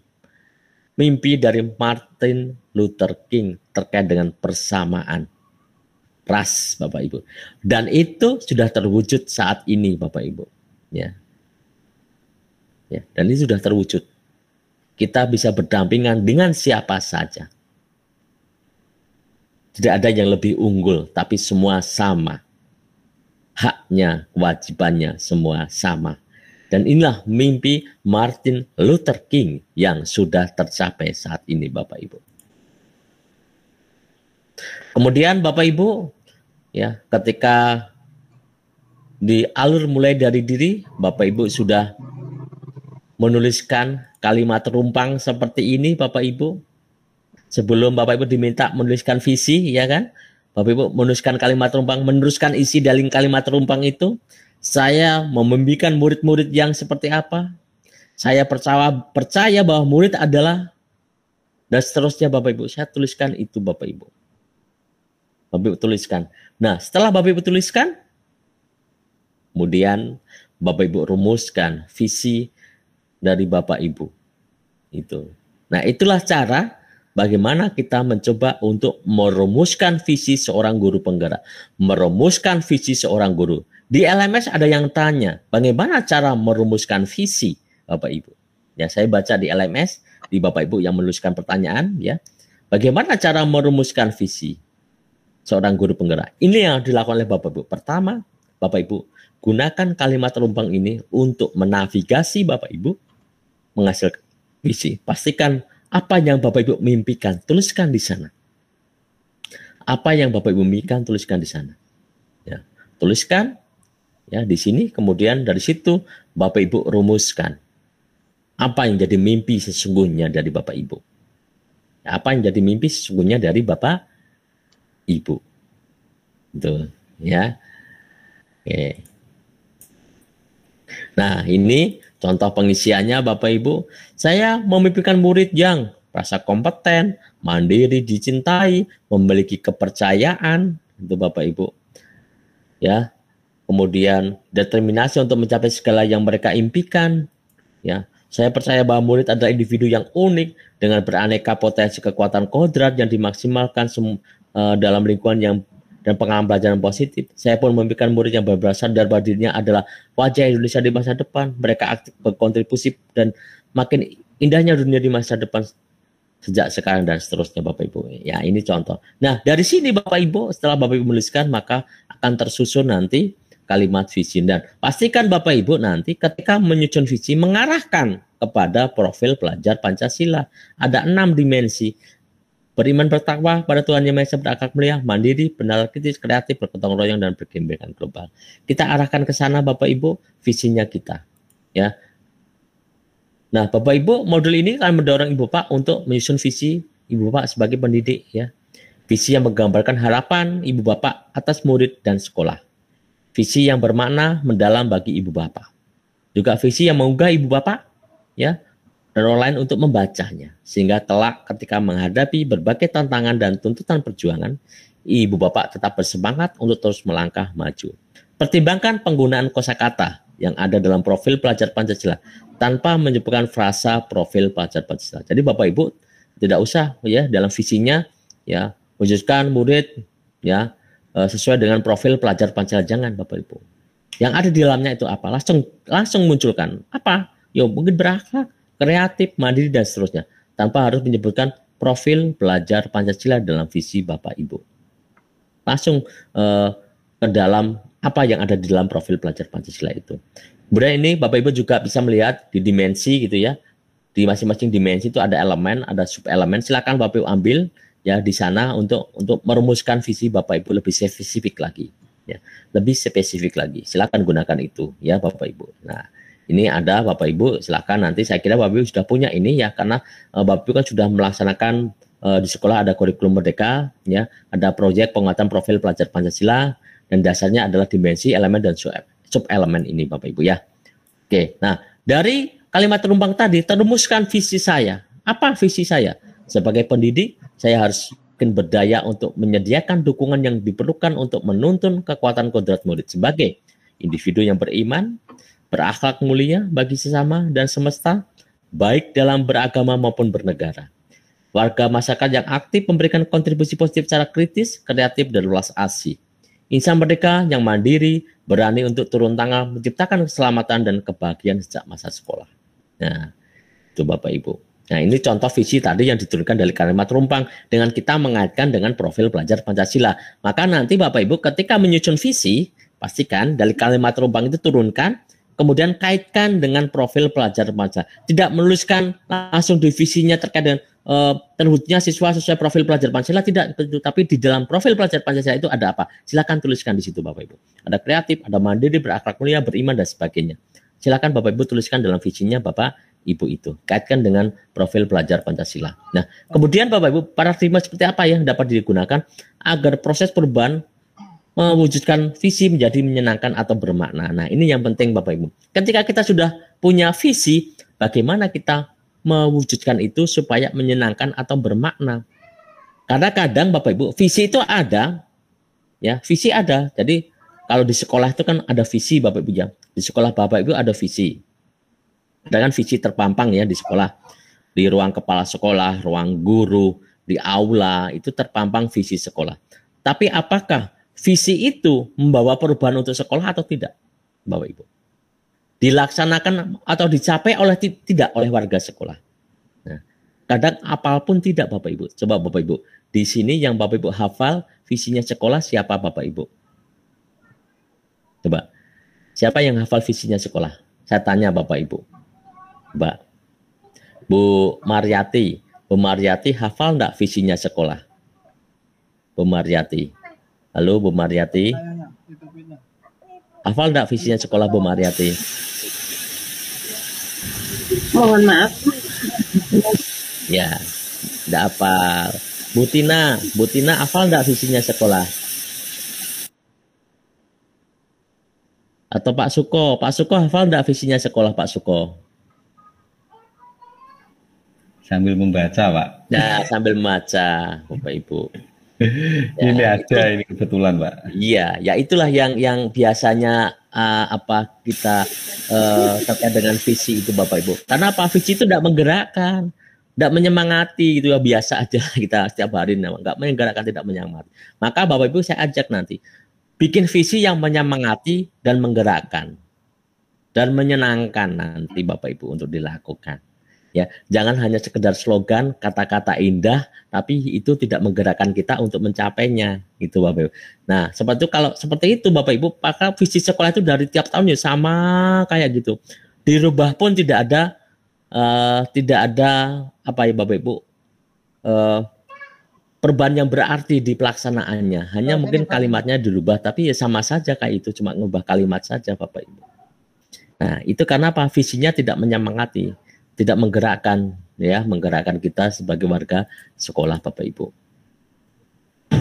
mimpi dari Martin Luther King terkait dengan persamaan ras, Bapak Ibu. Dan itu sudah terwujud saat ini, Bapak Ibu. Ya. Ya, dan ini sudah terwujud. Kita bisa berdampingan dengan siapa saja. Tidak ada yang lebih unggul, tapi semua sama. Haknya, kewajibannya semua sama. Dan inilah mimpi Martin Luther King yang sudah tercapai saat ini, Bapak Ibu. Kemudian Bapak Ibu, ya, ketika di alur mulai dari diri, Bapak Ibu sudah menuliskan kalimat rumpang seperti ini, Bapak Ibu. Sebelum Bapak Ibu diminta menuliskan visi, ya kan? Bapak Ibu menuliskan kalimat rumpang, meneruskan isi dari kalimat rumpang itu. Saya membimbingkan murid-murid yang seperti apa. Saya percaya bahwa murid adalah, dan seterusnya Bapak Ibu. Saya tuliskan itu Bapak Ibu. Bapak Ibu tuliskan. Nah, setelah Bapak Ibu tuliskan, kemudian Bapak Ibu rumuskan visi dari Bapak Ibu. Itu. Nah, itulah cara bagaimana kita mencoba untuk merumuskan visi seorang guru penggerak. Merumuskan visi seorang guru. Di LMS ada yang tanya, bagaimana cara merumuskan visi, Bapak Ibu? Ya, saya baca di LMS, di Bapak Ibu yang menuliskan pertanyaan, ya. Bagaimana cara merumuskan visi seorang guru penggerak? Ini yang dilakukan oleh Bapak Ibu. Pertama, Bapak Ibu, gunakan kalimat rumpang ini untuk menavigasi Bapak Ibu menghasilkan visi. Pastikan apa yang Bapak Ibu mimpikan, tuliskan di sana. Apa yang Bapak Ibu mimpikan, tuliskan di sana. Ya, tuliskan ya di sini, kemudian dari situ Bapak Ibu rumuskan apa yang jadi mimpi sesungguhnya dari Bapak Ibu. Apa yang jadi mimpi sesungguhnya dari Bapak Ibu. Itu ya. Oke. Nah, ini contoh pengisiannya Bapak Ibu. Saya memimpikan murid yang merasa kompeten, mandiri, dicintai, memiliki kepercayaan, itu Bapak Ibu. Ya. Kemudian determinasi untuk mencapai segala yang mereka impikan. Ya, saya percaya bahwa murid adalah individu yang unik dengan beraneka potensi kekuatan kodrat yang dimaksimalkan dalam lingkungan yang dan pengalaman pelajaran positif. Saya pun memimpikan murid yang berasal dari dirinya adalah wajah Indonesia di masa depan. Mereka aktif berkontribusi dan makin indahnya dunia di masa depan sejak sekarang dan seterusnya Bapak Ibu. Ya, ini contoh. Nah, dari sini Bapak Ibu, setelah Bapak Ibu menuliskan, maka akan tersusun nanti kalimat visi. Dan pastikan Bapak Ibu nanti ketika menyusun visi mengarahkan kepada profil pelajar Pancasila. Ada 6 dimensi beriman bertakwa pada Tuhan Yang Maha Esa, berakhlak mulia, mandiri, benar, kritis, kreatif, bergotong royong, dan berkembang global. Kita arahkan ke sana Bapak Ibu, visinya kita. Ya. Nah, Bapak Ibu, modul ini akan mendorong Ibu Bapak untuk menyusun visi Ibu Bapak sebagai pendidik, ya. Visi yang menggambarkan harapan Ibu Bapak atas murid dan sekolah. Visi yang bermakna mendalam bagi Ibu Bapak. Juga visi yang menggugah Ibu Bapak, ya, dan orang lain untuk membacanya, sehingga kelak ketika menghadapi berbagai tantangan dan tuntutan perjuangan, Ibu Bapak tetap bersemangat untuk terus melangkah maju. Pertimbangkan penggunaan kosakata yang ada dalam profil pelajar Pancasila tanpa menyebutkan frasa profil pelajar Pancasila. Jadi Bapak Ibu tidak usah ya dalam visinya ya wujudkan murid ya sesuai dengan profil pelajar Pancasila, jangan Bapak Ibu. Yang ada di dalamnya itu apa? Langsung munculkan apa? Ya mungkin berakhlak, kreatif, mandiri, dan seterusnya. Tanpa harus menyebutkan profil belajar Pancasila dalam visi Bapak Ibu. Langsung ke dalam apa yang ada di dalam profil pelajar Pancasila itu. Kemudian ini Bapak Ibu juga bisa melihat di dimensi gitu ya. Di masing-masing dimensi itu ada elemen, ada sub-elemen. Silakan Bapak Ibu ambil ya di sana untuk merumuskan visi Bapak Ibu lebih spesifik lagi. Ya, lebih spesifik lagi. Silakan gunakan itu ya Bapak Ibu. Nah, ini ada Bapak Ibu, silakan nanti saya kira Bapak Ibu sudah punya ini ya, karena Bapak Ibu kan sudah melaksanakan di sekolah ada kurikulum merdeka, ya, ada proyek penguatan profil pelajar Pancasila, dan dasarnya adalah dimensi, elemen, dan sub-elemen ini Bapak Ibu ya. Oke, nah dari kalimat terumbang tadi, terumuskan visi saya. Apa visi saya? Sebagai pendidik, saya harus berdaya untuk menyediakan dukungan yang diperlukan untuk menuntun kekuatan kodrat murid sebagai individu yang beriman, berakhlak mulia bagi sesama dan semesta, baik dalam beragama maupun bernegara. Warga masyarakat yang aktif memberikan kontribusi positif secara kritis, kreatif, dan luas asih. Insan merdeka yang mandiri, berani untuk turun tangan, menciptakan keselamatan dan kebahagiaan sejak masa sekolah. Nah, itu Bapak Ibu. Nah, ini contoh visi tadi yang diturunkan dari kalimat terumbang dengan kita mengaitkan dengan profil pelajar Pancasila. Maka nanti Bapak Ibu ketika menyusun visi, pastikan dari kalimat terumbang itu turunkan, kemudian kaitkan dengan profil pelajar Pancasila. Tidak menuliskan langsung divisinya terkait dengan terwujudnya siswa sesuai profil pelajar Pancasila, tidak. Tapi di dalam profil pelajar Pancasila itu ada apa? Silakan tuliskan di situ Bapak Ibu. Ada kreatif, ada mandiri, berakhlak mulia, beriman, dan sebagainya. Silakan Bapak Ibu tuliskan dalam visinya Bapak Ibu itu. Kaitkan dengan profil pelajar Pancasila. Nah, kemudian Bapak Ibu, paradigma seperti apa yang dapat digunakan agar proses perubahan mewujudkan visi menjadi menyenangkan atau bermakna. Nah, ini yang penting Bapak Ibu. Ketika kita sudah punya visi, bagaimana kita mewujudkan itu supaya menyenangkan atau bermakna? Karena kadang Bapak Ibu, visi itu ada, ya, visi ada. Jadi kalau di sekolah itu kan ada visi Bapak Ibu ya. Di sekolah Bapak Ibu ada visi. Ada kan visi terpampang ya di sekolah. Di ruang kepala sekolah, ruang guru, di aula, itu terpampang visi sekolah. Tapi apakah visi itu membawa perubahan untuk sekolah atau tidak, Bapak Ibu? Dilaksanakan atau dicapai oleh tidak oleh warga sekolah. Nah, kadang apapun tidak Bapak Ibu. Coba Bapak Ibu, di sini yang Bapak Ibu hafal visinya sekolah siapa Bapak Ibu? Coba, siapa yang hafal visinya sekolah? Saya tanya Bapak Ibu. Mbak, Bu Mariati. Bu Mariati hafal enggak visinya sekolah? Bu Mariati. Halo Bu Mariati. Hafal enggak visinya sekolah Bu Mariati? Mohon maaf. Ya, enggak hafal. Bu Tina hafal enggak visinya sekolah? Atau Pak Suko hafal enggak visinya sekolah Pak Suko? Sambil membaca, Pak. Nah, sambil membaca, Bapak Ibu. Ini ada ini kebetulan, Pak. Iya, ya itulah yang biasanya kita terkait dengan visi itu Bapak Ibu. Karena apa? Visi itu tidak menggerakkan, tidak menyemangati gitu ya, biasa aja kita setiap hari nggak menggerakkan, tidak menyemangati. Maka Bapak Ibu saya ajak nanti bikin visi yang menyemangati dan menggerakkan dan menyenangkan nanti Bapak Ibu untuk dilakukan. Ya, jangan hanya sekedar slogan, kata-kata indah, tapi itu tidak menggerakkan kita untuk mencapainya, gitu Bapak Ibu. Nah, seperti itu, kalau seperti itu Bapak Ibu, maka visi sekolah itu dari tiap tahun ya sama kayak gitu. Dirubah pun tidak ada apa ya Bapak Ibu, perubahan yang berarti di pelaksanaannya. Hanya mungkin kalimatnya dirubah, tapi ya sama saja kayak itu, cuma ngubah kalimat saja Bapak Ibu. Nah, itu karena apa? Visinya tidak menyemangati, tidak menggerakkan, ya, menggerakkan kita sebagai warga sekolah Bapak Ibu.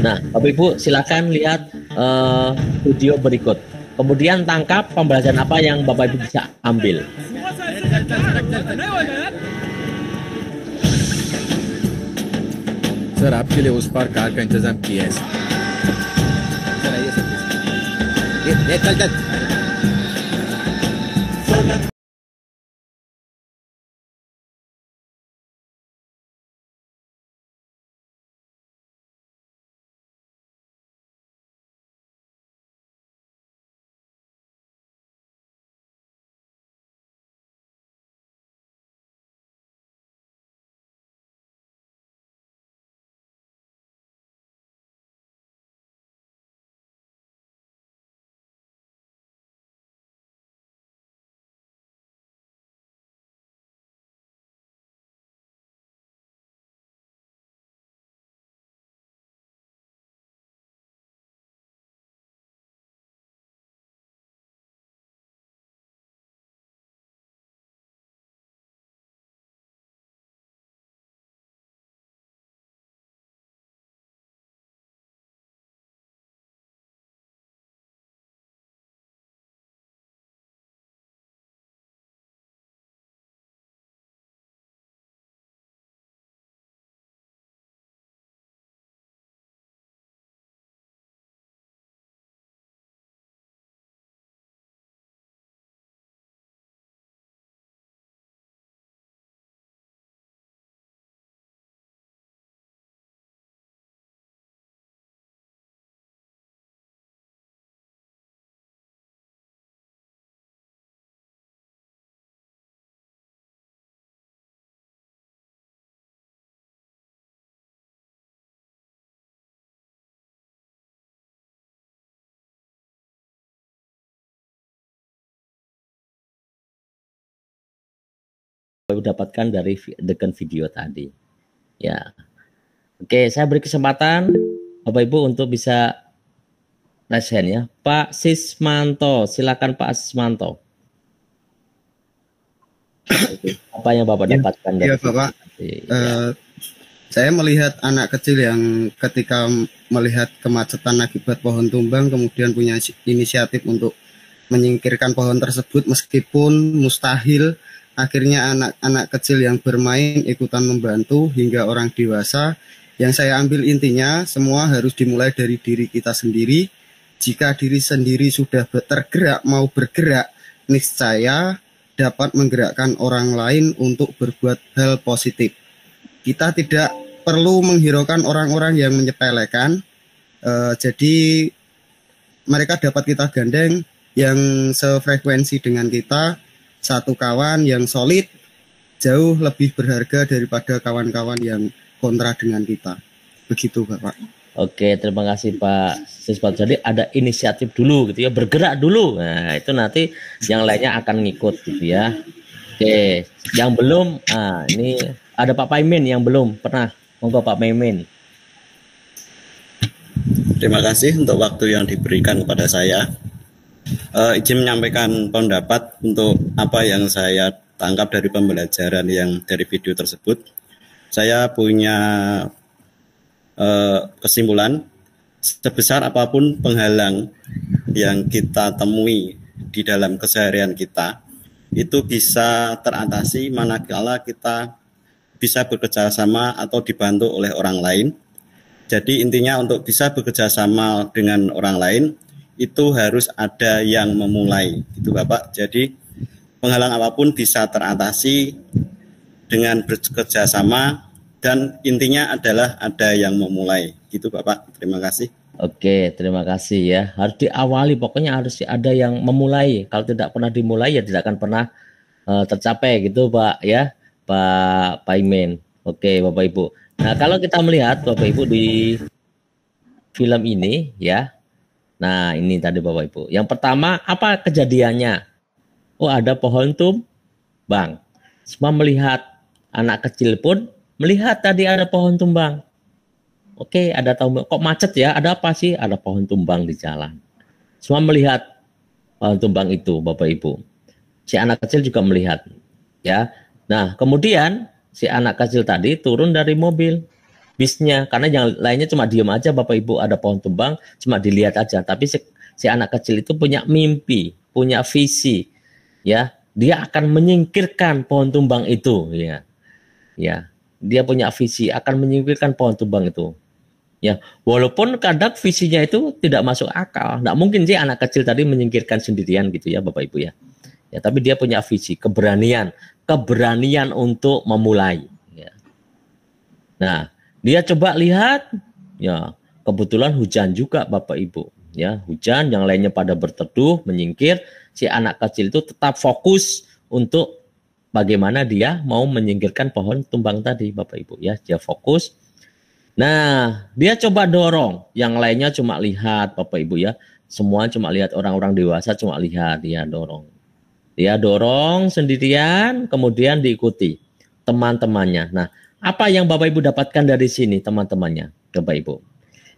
Nah, Bapak Ibu silakan lihat video berikut. Kemudian tangkap pembelajaran apa yang Bapak Ibu bisa ambil. Sir आपके लिए उस पार कार का इंतजाम किया है सर आइए सर चल चल Dapatkan dari dengan video tadi. Ya. Oke, saya beri kesempatan Bapak Ibu untuk bisa raise hand ya. Pak Sismanto, silakan Pak Sismanto. Apa yang Bapak dapatkan dari Bapak. ya. Saya melihat anak kecil yang ketika melihat kemacetan akibat pohon tumbang kemudian punya inisiatif untuk menyingkirkan pohon tersebut meskipun mustahil. Akhirnya anak-anak kecil yang bermain ikutan membantu hingga orang dewasa. Yang saya ambil intinya semua harus dimulai dari diri kita sendiri. Jika diri sendiri sudah tergerak mau bergerak, niscaya dapat menggerakkan orang lain untuk berbuat hal positif. Kita tidak perlu menghiraukan orang-orang yang menyepelekan. Jadi mereka dapat kita gandeng yang sefrekuensi dengan kita. Satu kawan yang solid jauh lebih berharga daripada kawan-kawan yang kontra dengan kita. Begitu Bapak. Oke, terima kasih Pak Sismanto. Jadi ada inisiatif dulu gitu ya, bergerak dulu. Nah, itu nanti yang lainnya akan ngikut gitu ya. Oke, yang belum, ini ada Pak Paimin yang belum pernah. Monggo Pak Paimin. Terima kasih untuk waktu yang diberikan kepada saya. Izin menyampaikan pendapat untuk apa yang saya tangkap dari pembelajaran yang dari video tersebut. Saya punya kesimpulan, sebesar apapun penghalang yang kita temui di dalam keseharian kita, itu bisa teratasi manakala kita bisa bekerja sama atau dibantu oleh orang lain. Jadi intinya untuk bisa bekerja sama dengan orang lain, itu harus ada yang memulai, gitu Bapak. Jadi penghalang apapun bisa teratasi dengan bekerja sama dan intinya adalah ada yang memulai, gitu Bapak. Terima kasih. Oke, terima kasih ya. Harus diawali, pokoknya harus ada yang memulai. Kalau tidak pernah dimulai ya tidak akan pernah tercapai, gitu Pak ya, Pak Paimin. Oke, Bapak Ibu. Nah, kalau kita melihat Bapak Ibu di film ini ya. Nah, ini tadi Bapak Ibu. Yang pertama, apa kejadiannya? Oh, ada pohon tumbang. Semua melihat, anak kecil pun melihat tadi ada pohon tumbang. Oke, ada tahu kok macet ya? Ada apa sih? Ada pohon tumbang di jalan. Semua melihat pohon tumbang itu, Bapak Ibu. Si anak kecil juga melihat, ya. Nah, kemudian si anak kecil tadi turun dari mobil bisnya, karena yang lainnya cuma diem aja, Bapak Ibu, ada pohon tumbang, cuma dilihat aja. Tapi si anak kecil itu punya mimpi, punya visi, ya. Dia akan menyingkirkan pohon tumbang itu, ya. Ya, dia punya visi akan menyingkirkan pohon tumbang itu. Ya, walaupun kadang visinya itu tidak masuk akal, nggak mungkin sih anak kecil tadi menyingkirkan sendirian gitu ya, Bapak Ibu ya. Ya, tapi dia punya visi, keberanian untuk memulai. Ya. Nah, dia coba lihat, ya kebetulan hujan juga, Bapak Ibu. Ya, hujan, yang lainnya pada berteduh, menyingkir. Si anak kecil itu tetap fokus untuk bagaimana dia mau menyingkirkan pohon tumbang tadi, Bapak Ibu. Ya, dia fokus. Nah, dia coba dorong, yang lainnya cuma lihat, Bapak Ibu ya. Semua cuma lihat, orang-orang dewasa cuma lihat, dia dorong. Dia dorong sendirian, kemudian diikuti teman-temannya. Nah, apa yang Bapak Ibu dapatkan dari sini teman-temannya, Bapak Ibu?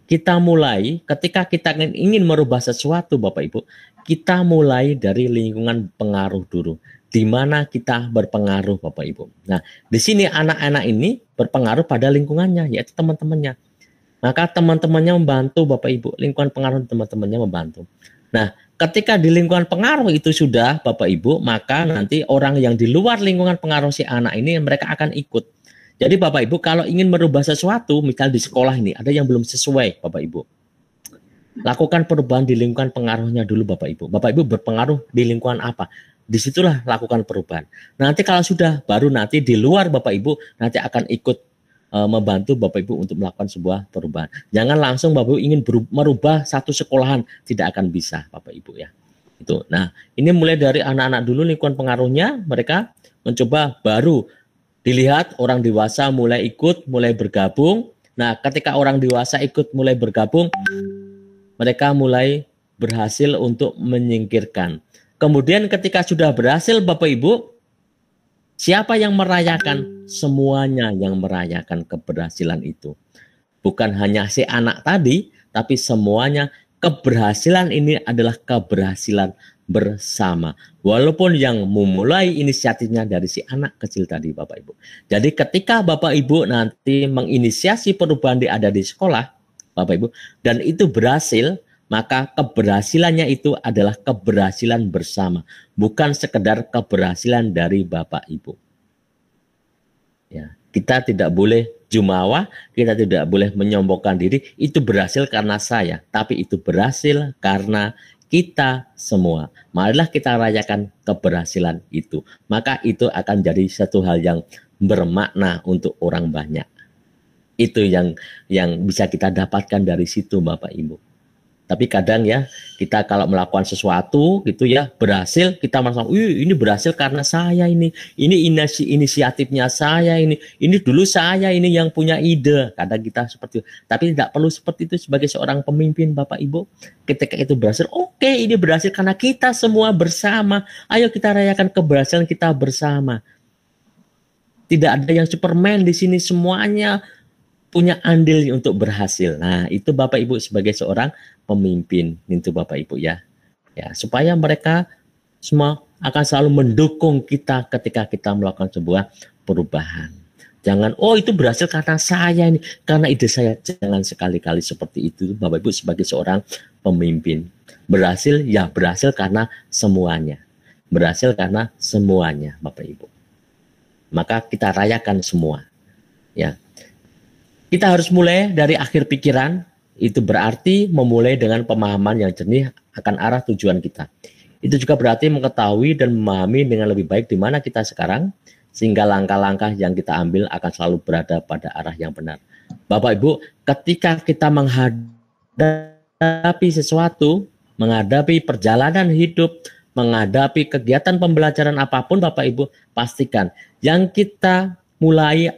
Kita mulai, ketika kita ingin merubah sesuatu, Bapak Ibu, kita mulai dari lingkungan pengaruh dulu. Di mana kita berpengaruh, Bapak Ibu. Nah, di sini anak-anak ini berpengaruh pada lingkungannya, yaitu teman-temannya. Maka teman-temannya membantu, Bapak Ibu. Lingkungan pengaruh teman-temannya membantu. Nah, ketika di lingkungan pengaruh itu sudah, Bapak Ibu, maka nanti orang yang di luar lingkungan pengaruh si anak ini, mereka akan ikut. Jadi Bapak Ibu, kalau ingin merubah sesuatu, misal di sekolah ini, ada yang belum sesuai, Bapak Ibu. Lakukan perubahan di lingkungan pengaruhnya dulu, Bapak Ibu. Bapak Ibu berpengaruh di lingkungan apa? Disitulah lakukan perubahan. Nanti kalau sudah, baru nanti di luar Bapak Ibu, nanti akan ikut membantu Bapak Ibu untuk melakukan sebuah perubahan. Jangan langsung Bapak Ibu ingin merubah satu sekolahan, tidak akan bisa Bapak Ibu ya. Itu. Nah, ini mulai dari anak-anak dulu lingkungan pengaruhnya, mereka mencoba, baru dilihat orang dewasa mulai ikut, mulai bergabung. Nah, ketika orang dewasa ikut mulai bergabung, mereka mulai berhasil untuk menyingkirkan. Kemudian ketika sudah berhasil Bapak Ibu, siapa yang merayakan? Semuanya yang merayakan keberhasilan itu. Bukan hanya si anak tadi, tapi semuanya. Keberhasilan ini adalah keberhasilan bersama. Walaupun yang memulai inisiatifnya dari si anak kecil tadi, Bapak Ibu. Jadi ketika Bapak Ibu nanti menginisiasi perubahan ada di sekolah, Bapak Ibu, dan itu berhasil, maka keberhasilannya itu adalah keberhasilan bersama, bukan sekedar keberhasilan dari Bapak Ibu. Ya, kita tidak boleh jumawa, kita tidak boleh menyombongkan diri, itu berhasil karena saya, tapi itu berhasil karena kita semua. Marilah kita rayakan keberhasilan itu. Maka itu akan jadi satu hal yang bermakna untuk orang banyak. Itu yang bisa kita dapatkan dari situ, Bapak Ibu. Tapi kadang ya, kita kalau melakukan sesuatu gitu ya, berhasil, kita merasa, ini berhasil karena saya ini inisiatifnya saya ini dulu saya ini yang punya ide. Kadang kita seperti itu. Tapi tidak perlu seperti itu sebagai seorang pemimpin, Bapak Ibu. Ketika itu berhasil, oke, ini berhasil karena kita semua bersama. Ayo kita rayakan keberhasilan kita bersama. Tidak ada yang Superman di sini, semuanya punya andil untuk berhasil. Nah, itu Bapak Ibu sebagai seorang pemimpin, itu Bapak Ibu ya. Ya, supaya mereka semua akan selalu mendukung kita ketika kita melakukan sebuah perubahan. Jangan, itu berhasil karena saya ini, karena ide saya. Jangan sekali-kali seperti itu, Bapak Ibu sebagai seorang pemimpin. Berhasil, ya berhasil karena semuanya. Berhasil karena semuanya, Bapak Ibu. Maka kita rayakan semua. Ya. Kita harus mulai dari akhir pikiran, itu berarti memulai dengan pemahaman yang jernih akan arah tujuan kita. Itu juga berarti mengetahui dan memahami dengan lebih baik di mana kita sekarang, sehingga langkah-langkah yang kita ambil akan selalu berada pada arah yang benar. Bapak Ibu, ketika kita menghadapi sesuatu, menghadapi perjalanan hidup, menghadapi kegiatan pembelajaran apapun, Bapak Ibu, pastikan yang kita mulai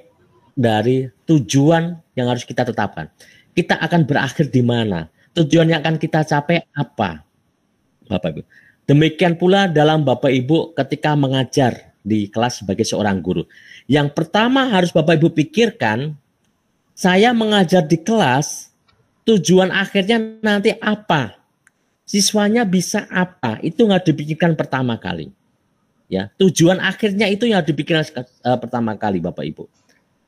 dari tujuan yang harus kita tetapkan. Kita akan berakhir di mana? Tujuan yang akan kita capai apa? Bapak Ibu. Demikian pula dalam Bapak Ibu ketika mengajar di kelas sebagai seorang guru. Yang pertama harus Bapak Ibu pikirkan, saya mengajar di kelas, tujuan akhirnya nanti apa? Siswanya bisa apa? Itu nggak dipikirkan pertama kali. Ya, tujuan akhirnya itu yang dipikirkan pertama kali Bapak Ibu.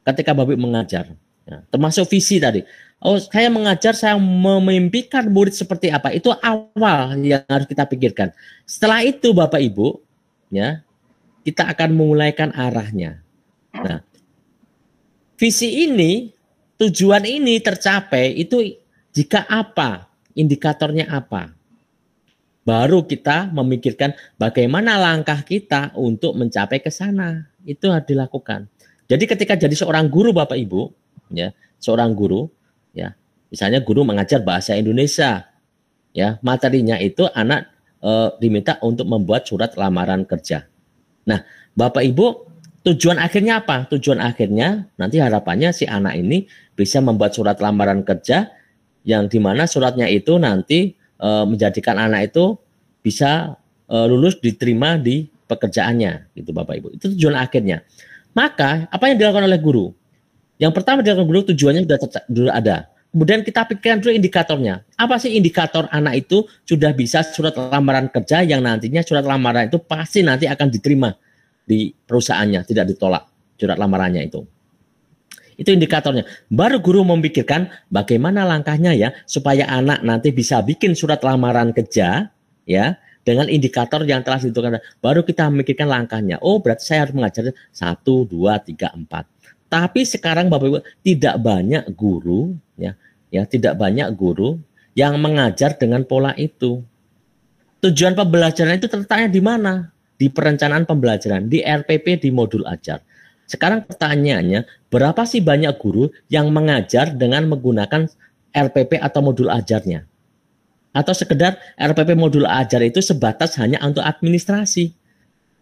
Ketika Bapak Ibu mengajar, ya, termasuk visi tadi. Oh, saya mengajar, saya memimpikan murid seperti apa? Itu awal yang harus kita pikirkan. Setelah itu Bapak Ibu, ya, kita akan memulaikan arahnya. Nah, visi ini, tujuan ini tercapai itu jika apa? Indikatornya apa? Baru kita memikirkan bagaimana langkah kita untuk mencapai ke sana. Itu harus dilakukan. Jadi ketika jadi seorang guru Bapak Ibu, ya, seorang guru, ya, misalnya guru mengajar bahasa Indonesia, ya, materinya itu anak diminta untuk membuat surat lamaran kerja. Nah, Bapak Ibu, tujuan akhirnya apa? Tujuan akhirnya nanti harapannya si anak ini bisa membuat surat lamaran kerja yang dimana suratnya itu nanti menjadikan anak itu bisa lulus diterima di pekerjaannya, gitu Bapak Ibu. Itu tujuan akhirnya. Maka apa yang dilakukan oleh guru? Yang pertama dilakukan guru tujuannya sudah ada. Kemudian kita pikirkan dulu indikatornya. Apa sih indikator anak itu sudah bisa surat lamaran kerja yang nantinya surat lamaran itu pasti nanti akan diterima di perusahaannya, tidak ditolak surat lamarannya itu. Itu indikatornya. Baru guru memikirkan bagaimana langkahnya ya supaya anak nanti bisa bikin surat lamaran kerja ya dengan indikator yang telah ditentukan. Baru kita memikirkan langkahnya. Oh, berarti saya harus mengajar 1, 2, 3, 4. Tapi sekarang Bapak Ibu tidak banyak guru ya tidak banyak guru yang mengajar dengan pola itu. Tujuan pembelajaran itu terletaknya di mana? Di perencanaan pembelajaran, di RPP, di modul ajar. Sekarang pertanyaannya, berapa sih banyak guru yang mengajar dengan menggunakan RPP atau modul ajarnya? Atau sekedar RPP modul ajar itu sebatas hanya untuk administrasi.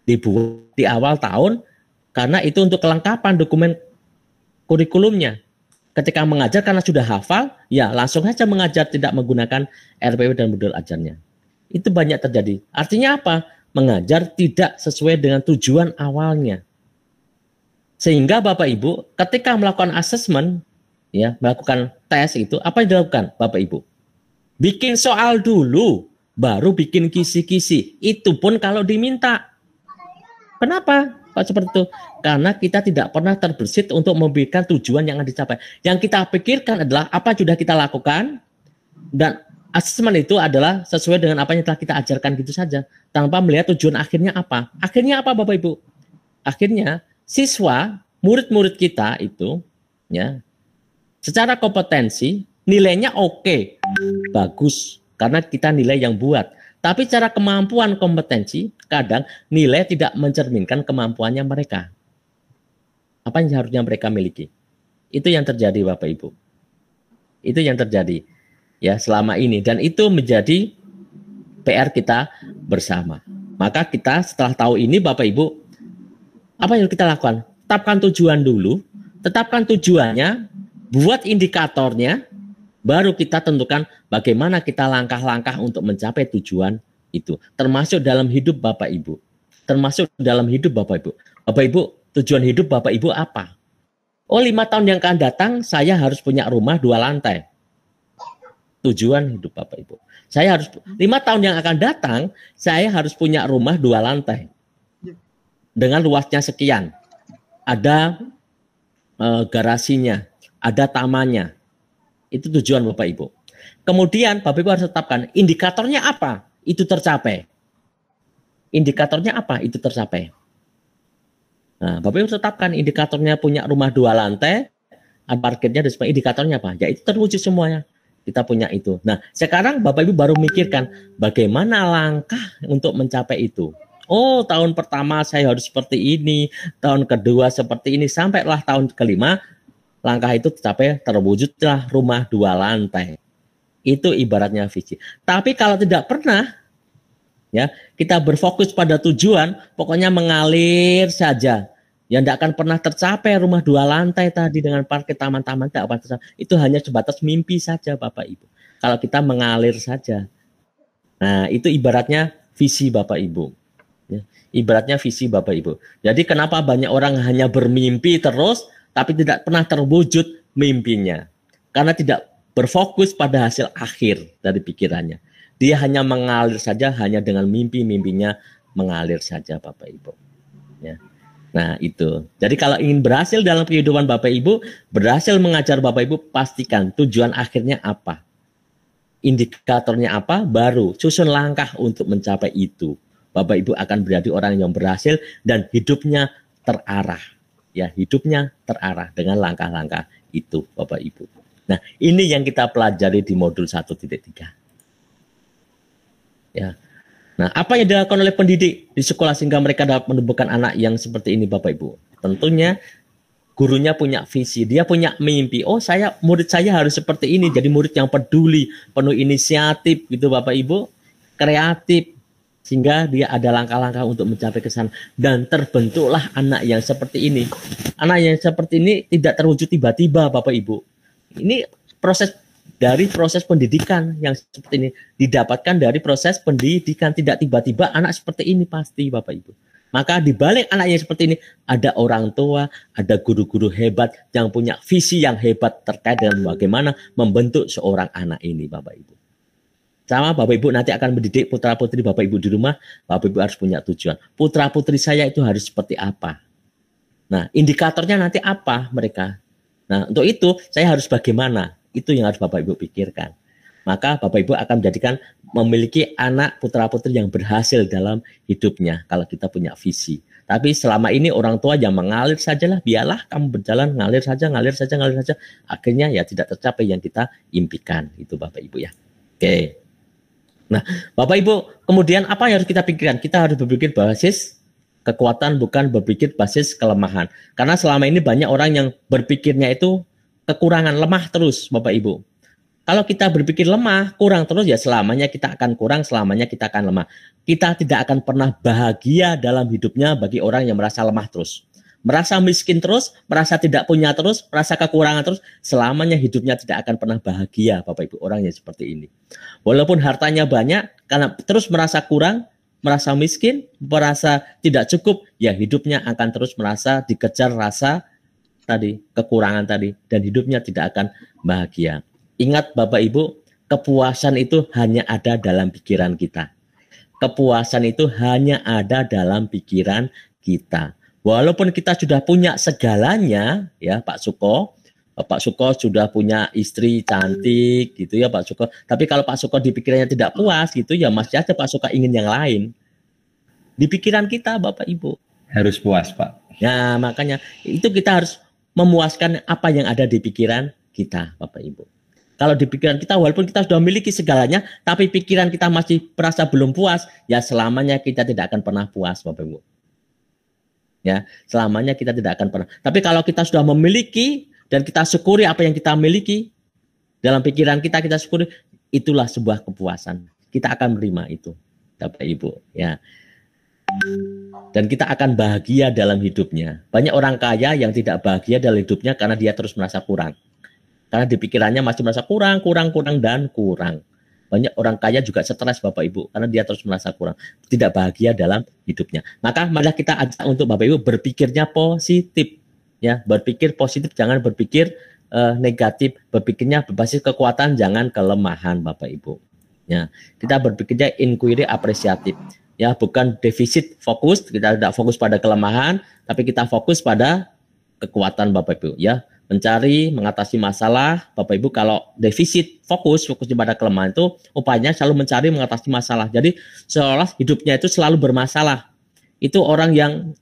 Dibuat di awal tahun, karena itu untuk kelengkapan dokumen kurikulumnya. Ketika mengajar karena sudah hafal, ya langsung saja mengajar tidak menggunakan RPP dan modul ajarnya. Itu banyak terjadi. Artinya apa? Mengajar tidak sesuai dengan tujuan awalnya. Sehingga Bapak Ibu ketika melakukan asesmen, ya melakukan tes itu, apa yang dilakukan Bapak Ibu? Bikin soal dulu, baru bikin kisi-kisi. Itu pun kalau diminta. Kenapa Pak seperti itu? Karena kita tidak pernah terbersit untuk memberikan tujuan yang akan dicapai. Yang kita pikirkan adalah apa yang sudah kita lakukan, dan asesmen itu adalah sesuai dengan apa yang telah kita ajarkan gitu saja, tanpa melihat tujuan akhirnya apa. Akhirnya apa Bapak Ibu? Akhirnya siswa, murid-murid kita itu, ya, secara kompetensi nilainya oke, bagus, karena kita nilai yang buat. Tapi cara kemampuan kompetensi, kadang nilai tidak mencerminkan kemampuannya mereka. Apa yang harusnya mereka miliki? Itu yang terjadi Bapak Ibu. Itu yang terjadi ya selama ini, dan itu menjadi PR kita bersama. Maka kita setelah tahu ini Bapak Ibu, apa yang kita lakukan? Tetapkan tujuan dulu, tetapkan tujuannya, buat indikatornya, baru kita tentukan bagaimana kita langkah-langkah untuk mencapai tujuan itu. Termasuk dalam hidup Bapak Ibu. Termasuk dalam hidup Bapak Ibu. Bapak Ibu, tujuan hidup Bapak Ibu apa? Oh, 5 tahun yang akan datang, saya harus punya rumah 2 lantai. Tujuan hidup Bapak Ibu. Saya harus 5 tahun yang akan datang, saya harus punya rumah 2 lantai. Dengan luasnya sekian, ada garasinya, ada tamannya. Itu tujuan Bapak Ibu. Kemudian Bapak Ibu harus tetapkan indikatornya apa, itu tercapai. Indikatornya apa, itu tercapai. Nah, Bapak Ibu tetapkan indikatornya punya rumah 2 lantai, ada parkirnya, dan sebagainya. Indikatornya apa? Ya itu terwujud semuanya. Kita punya itu. Nah, sekarang Bapak Ibu baru mikirkan bagaimana langkah untuk mencapai itu. Oh, tahun pertama saya harus seperti ini, tahun kedua seperti ini, sampailah tahun kelima, langkah itu tercapai, terwujudlah rumah 2 lantai. Itu ibaratnya visi. Tapi kalau tidak pernah, ya kita berfokus pada tujuan, pokoknya mengalir saja, ya tidak akan pernah tercapai rumah 2 lantai tadi dengan parkir taman-taman, tidak akan tercapai. Itu hanya sebatas mimpi saja Bapak Ibu. Kalau kita mengalir saja. Nah, itu ibaratnya visi Bapak Ibu. Ibaratnya visi Bapak Ibu. Jadi kenapa banyak orang hanya bermimpi terus tapi tidak pernah terwujud? mimpinya. Karena tidak berfokus pada hasil akhir dari pikirannya. Dia hanya mengalir saja, hanya dengan mimpi-mimpinya mengalir saja, Bapak Ibu. Ya. Nah, itu. Jadi kalau ingin berhasil dalam kehidupan Bapak Ibu, berhasil mengajar Bapak Ibu, pastikan tujuan akhirnya apa. Indikatornya apa, baru susun langkah untuk mencapai itu. Bapak Ibu akan menjadi orang yang berhasil dan hidupnya terarah. Ya, hidupnya terarah dengan langkah-langkah itu, Bapak Ibu. Nah, ini yang kita pelajari di modul 1.3. Ya. Nah, apa yang dilakukan oleh pendidik di sekolah sehingga mereka dapat menumbuhkan anak yang seperti ini, Bapak Ibu? Tentunya gurunya punya visi, dia punya mimpi. Oh, murid saya harus seperti ini, jadi murid yang peduli, penuh inisiatif gitu, Bapak Ibu, kreatif, sehingga dia ada langkah-langkah untuk mencapai ke sana. Dan terbentuklah anak yang seperti ini. Anak yang seperti ini tidak terwujud tiba-tiba, Bapak Ibu. Ini dari proses pendidikan yang seperti ini, didapatkan dari proses pendidikan, tidak tiba-tiba anak seperti ini pasti, Bapak Ibu. Maka di balik anak yang seperti ini ada orang tua, ada guru-guru hebat yang punya visi yang hebat terkait dengan bagaimana membentuk seorang anak ini, Bapak Ibu. Sama Bapak Ibu nanti akan mendidik putra-putri Bapak Ibu di rumah, Bapak Ibu harus punya tujuan. Putra-putri saya itu harus seperti apa? Nah, indikatornya nanti apa mereka? Nah, untuk itu saya harus bagaimana? Itu yang harus Bapak Ibu pikirkan. Maka Bapak Ibu akan memiliki anak putra-putri yang berhasil dalam hidupnya kalau kita punya visi. Tapi selama ini orang tua yang mengalir sajalah, biarlah kamu berjalan ngalir saja. Akhirnya ya tidak tercapai yang kita impikan. Itu Bapak Ibu ya. Oke. Nah, Bapak Ibu, kemudian apa yang harus kita pikirkan? Kita harus berpikir basis kekuatan, bukan berpikir basis kelemahan. Karena selama ini banyak orang yang berpikirnya itu kekurangan, lemah terus, Bapak Ibu. Kalau kita berpikir lemah, kurang terus, ya selamanya kita akan kurang, selamanya kita akan lemah. Kita tidak akan pernah bahagia dalam hidupnya bagi orang yang merasa lemah terus. Merasa miskin terus, merasa tidak punya terus, merasa kekurangan terus, selamanya hidupnya tidak akan pernah bahagia, Bapak Ibu, orang yang seperti ini. Walaupun hartanya banyak, karena terus merasa kurang, merasa miskin, merasa tidak cukup, ya hidupnya akan terus merasa dikejar rasa tadi, kekurangan tadi, dan hidupnya tidak akan bahagia. Ingat Bapak Ibu, kepuasan itu hanya ada dalam pikiran kita. Kepuasan itu hanya ada dalam pikiran kita. Walaupun kita sudah punya segalanya, ya Pak Suko sudah punya istri cantik gitu ya Pak Suko. Tapi kalau Pak Suko di pikirannya tidak puas gitu ya masih aja Pak Suko ingin yang lain. Di pikiran kita Bapak Ibu. Harus puas Pak. Nah makanya itu kita harus memuaskan apa yang ada di pikiran kita, Bapak Ibu. Kalau di pikiran kita, walaupun kita sudah memiliki segalanya, tapi pikiran kita masih merasa belum puas, ya selamanya kita tidak akan pernah puas, Bapak Ibu. Ya, selamanya kita tidak akan pernah. Tapi kalau kita sudah memiliki dan kita syukuri apa yang kita miliki, dalam pikiran kita syukuri, itulah sebuah kepuasan. Kita akan menerima itu, Bapak Ibu. Ya. Dan kita akan bahagia dalam hidupnya. Banyak orang kaya yang tidak bahagia dalam hidupnya karena dia terus merasa kurang. Karena di pikirannya masih merasa kurang. Banyak orang kaya juga stres Bapak Ibu karena dia terus merasa kurang. Tidak bahagia dalam hidupnya. Maka marilah kita ajak untuk Bapak Ibu berpikirnya positif. Ya, berpikir positif, jangan berpikir negatif. Berpikirnya berbasis kekuatan, jangan kelemahan Bapak Ibu. Ya, kita berpikirnya inquiry apresiatif. Ya, bukan defisit fokus, kita tidak fokus pada kelemahan, tapi kita fokus pada kekuatan Bapak Ibu. Ya, mencari, mengatasi masalah. Bapak Ibu kalau defisit fokus pada kelemahan itu upayanya selalu mencari, mengatasi masalah. Jadi seolah hidupnya itu selalu bermasalah. Itu orang yang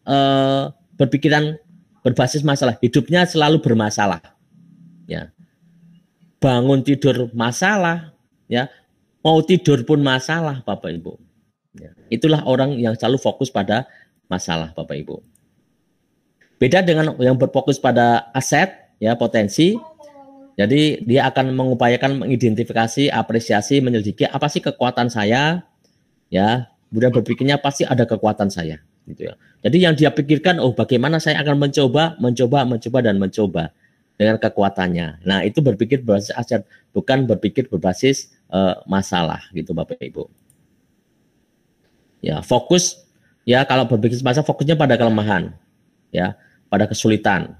berpikiran berbasis masalah, hidupnya selalu bermasalah. Ya, bangun tidur masalah, ya, mau tidur pun masalah, Bapak Ibu. Ya, itulah orang yang selalu fokus pada masalah, Bapak Ibu. Beda dengan yang berfokus pada aset, ya, potensi. Jadi dia akan mengupayakan mengidentifikasi, apresiasi, menyelidiki apa sih kekuatan saya, ya. Kemudian berpikirnya pasti ada kekuatan saya, gitu ya. Jadi yang dia pikirkan, oh bagaimana saya akan mencoba dengan kekuatannya. Nah itu berpikir berbasis aset, bukan berpikir berbasis masalah, gitu Bapak Ibu. Ya, fokus ya kalau berpikir masalah fokusnya pada kelemahan, ya, pada kesulitan.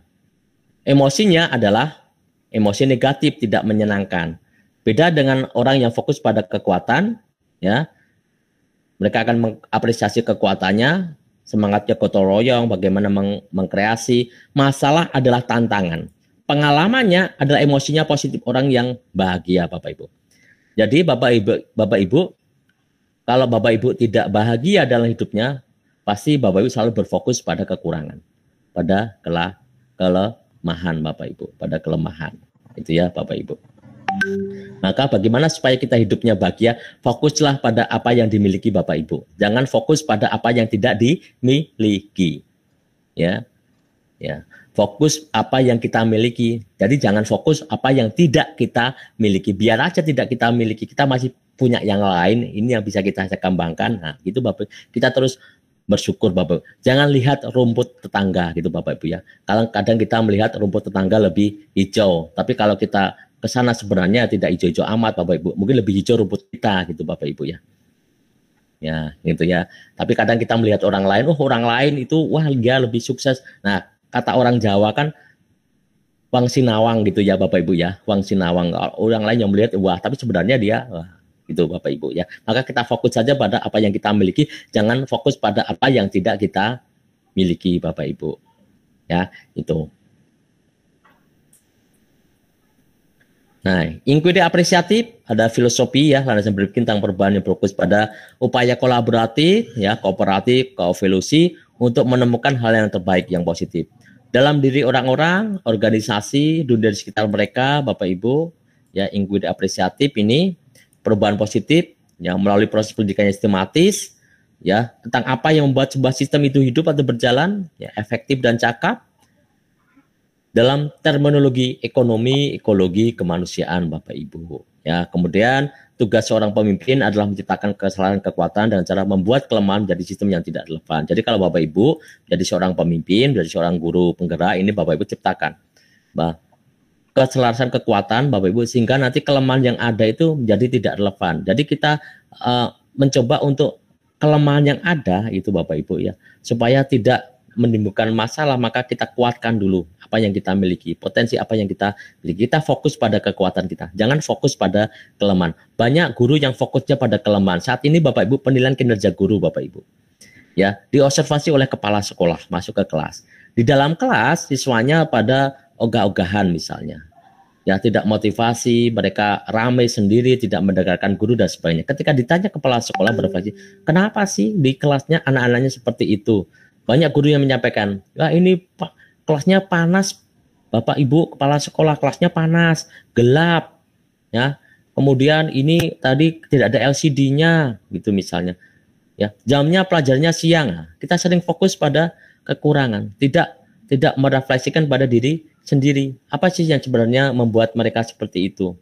Emosinya adalah emosi negatif, tidak menyenangkan. Beda dengan orang yang fokus pada kekuatan, ya. Mereka akan mengapresiasi kekuatannya, semangatnya gotong royong, bagaimana mengkreasi. Masalah adalah tantangan. Pengalamannya adalah emosinya positif, orang yang bahagia, Bapak Ibu. Jadi Bapak Ibu, kalau Bapak Ibu tidak bahagia dalam hidupnya, pasti Bapak Ibu selalu berfokus pada kekurangan, pada kelemahan Bapak Ibu, pada kelemahan. Itu ya Bapak Ibu. Maka bagaimana supaya kita hidupnya bahagia? Fokuslah pada apa yang dimiliki Bapak Ibu. Jangan fokus pada apa yang tidak dimiliki. Ya. Ya. Fokus apa yang kita miliki. Jadi jangan fokus apa yang tidak kita miliki. Biar aja tidak kita miliki. Kita masih punya yang lain. Ini yang bisa kita kembangkan. Nah, gitu Bapak. Kita terus bersyukur Bapak. Jangan lihat rumput tetangga gitu Bapak Ibu ya. Kadang kita melihat rumput tetangga lebih hijau. Tapi kalau kita ke sana sebenarnya tidak hijau-hijau amat Bapak Ibu. Mungkin lebih hijau rumput kita gitu Bapak Ibu ya. Ya, gitu ya. Tapi kadang kita melihat orang lain, orang lain itu wah dia lebih sukses. Nah, kata orang Jawa kan wang sinawang gitu ya Bapak Ibu ya. Wang sinawang. Orang lain yang melihat wah, tapi sebenarnya dia wah, gitu Bapak Ibu ya. Maka kita fokus saja pada apa yang kita miliki, jangan fokus pada apa yang tidak kita miliki Bapak Ibu. Ya, itu. Nah, inquiry apresiatif ada filosofi ya, landasan berpikir tentang perubahan yang fokus pada upaya kolaboratif, ya, kooperatif, koevolusi untuk menemukan hal yang terbaik yang positif dalam diri orang-orang, organisasi, dunia di sekitar mereka, Bapak Ibu. Ya, inquiry apresiatif ini perubahan positif yang melalui proses pendidikan yang sistematis, ya, tentang apa yang membuat sebuah sistem itu hidup atau berjalan, ya, efektif dan cakap. Dalam terminologi ekonomi, ekologi, kemanusiaan, Bapak Ibu. Ya, kemudian tugas seorang pemimpin adalah menciptakan kesalahan kekuatan dan cara membuat kelemahan menjadi sistem yang tidak relevan. Jadi kalau Bapak Ibu jadi seorang pemimpin, jadi seorang guru penggerak, ini Bapak Ibu ciptakan keselarasan kekuatan Bapak Ibu sehingga nanti kelemahan yang ada itu menjadi tidak relevan. Jadi kita mencoba untuk kelemahan yang ada itu Bapak Ibu ya, supaya tidak menimbulkan masalah, maka kita kuatkan dulu apa yang kita miliki, potensi apa yang kita miliki. Kita fokus pada kekuatan kita, jangan fokus pada kelemahan. Banyak guru yang fokusnya pada kelemahan. Saat ini Bapak Ibu penilaian kinerja guru Bapak Ibu ya diobservasi oleh kepala sekolah masuk ke kelas. Di dalam kelas siswanya pada ogah-ogahan misalnya, ya tidak motivasi, mereka ramai sendiri, tidak mendengarkan guru dan sebagainya. Ketika ditanya kepala sekolah berefleksi, kenapa sih di kelasnya anak-anaknya seperti itu? Banyak guru yang menyampaikan, ya ini Pak, kelasnya panas, Bapak Ibu kepala sekolah, kelasnya panas, gelap, ya. Kemudian ini tadi tidak ada LCD-nya, gitu misalnya. Ya, jamnya pelajarnya siang. Nah, kita sering fokus pada kekurangan, tidak merefleksikan pada diri sendiri. Apa sih yang sebenarnya membuat mereka seperti itu?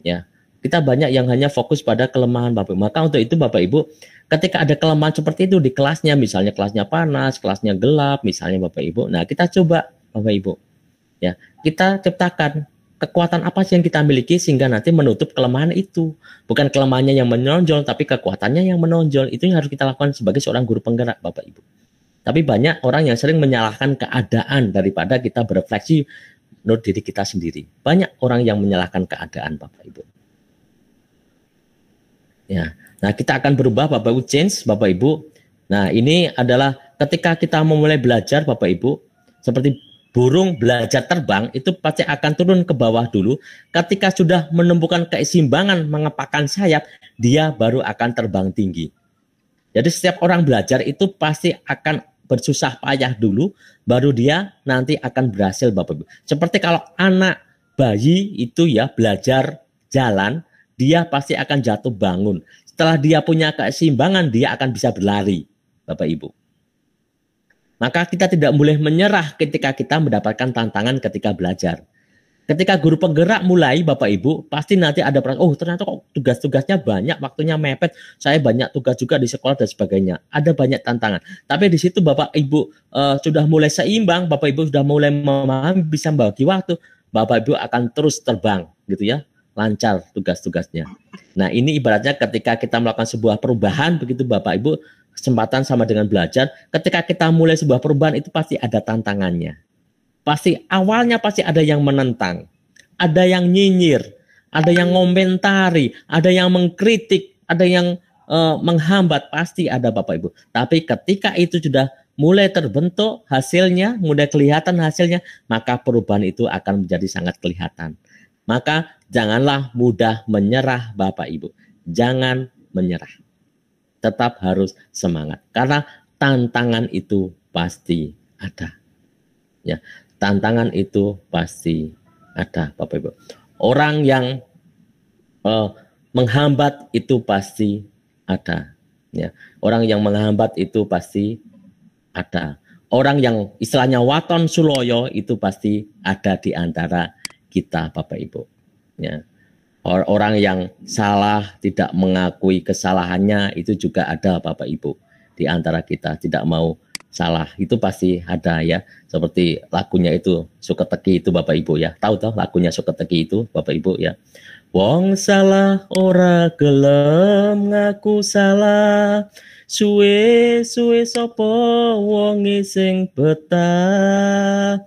Ya, kita banyak yang hanya fokus pada kelemahan Bapak Ibu. Maka untuk itu Bapak Ibu, ketika ada kelemahan seperti itu di kelasnya, misalnya kelasnya panas, kelasnya gelap, misalnya Bapak Ibu. Nah, kita coba Bapak Ibu, ya, kita ciptakan kekuatan apa sih yang kita miliki sehingga nanti menutup kelemahan itu. Bukan kelemahannya yang menonjol, tapi kekuatannya yang menonjol. Itu yang harus kita lakukan sebagai seorang guru penggerak Bapak Ibu. Tapi banyak orang yang sering menyalahkan keadaan daripada kita berefleksi menurut diri kita sendiri. Banyak orang yang menyalahkan keadaan Bapak Ibu. Ya. Nah, kita akan berubah Bapak Ibu, change Bapak Ibu. Nah, ini adalah ketika kita memulai belajar Bapak Ibu, seperti burung belajar terbang, itu pasti akan turun ke bawah dulu. Ketika sudah menemukan keseimbangan mengepakkan sayap, dia baru akan terbang tinggi. Jadi setiap orang belajar itu pasti akan bersusah payah dulu, baru dia nanti akan berhasil Bapak Ibu. Seperti kalau anak bayi itu ya belajar jalan, dia pasti akan jatuh bangun. Setelah dia punya keseimbangan, dia akan bisa berlari, Bapak Ibu. Maka kita tidak boleh menyerah ketika kita mendapatkan tantangan ketika belajar. Ketika guru penggerak mulai, Bapak Ibu, pasti nanti ada perasaan, oh ternyata kok tugas-tugasnya banyak, waktunya mepet, saya banyak tugas juga di sekolah dan sebagainya. Ada banyak tantangan. Tapi di situ Bapak Ibu sudah mulai seimbang, Bapak Ibu sudah mulai memahami, bisa membagi waktu, Bapak Ibu akan terus terbang, gitu ya. Lancar tugas-tugasnya. Nah, ini ibaratnya ketika kita melakukan sebuah perubahan, begitu Bapak Ibu, kesempatan sama dengan belajar. Ketika kita mulai sebuah perubahan itu pasti ada tantangannya. Pasti awalnya pasti ada yang menentang. ada yang nyinyir, ada yang ngomentari, ada yang mengkritik, ada yang menghambat, pasti ada Bapak Ibu. Tapi ketika itu sudah mulai terbentuk hasilnya, mulai kelihatan hasilnya, maka perubahan itu akan menjadi sangat kelihatan. Maka janganlah mudah menyerah Bapak Ibu. Jangan menyerah. Tetap harus semangat. Karena tantangan itu pasti ada. Ya, tantangan itu pasti ada Bapak Ibu. Orang yang menghambat itu pasti ada. Ya, orang yang menghambat itu pasti ada. Orang yang istilahnya waton suloyo itu pasti ada di antara kita Bapak Ibu. Ya. Orang yang salah tidak mengakui kesalahannya itu juga ada Bapak Ibu di antara kita, tidak mau salah itu pasti ada ya. Seperti lagunya itu Suketeki itu Bapak Ibu ya. Tahu lagunya Suketeki itu Bapak Ibu ya. Wong salah ora gelem ngaku salah, suwe-suwe sapa wonge sing betah.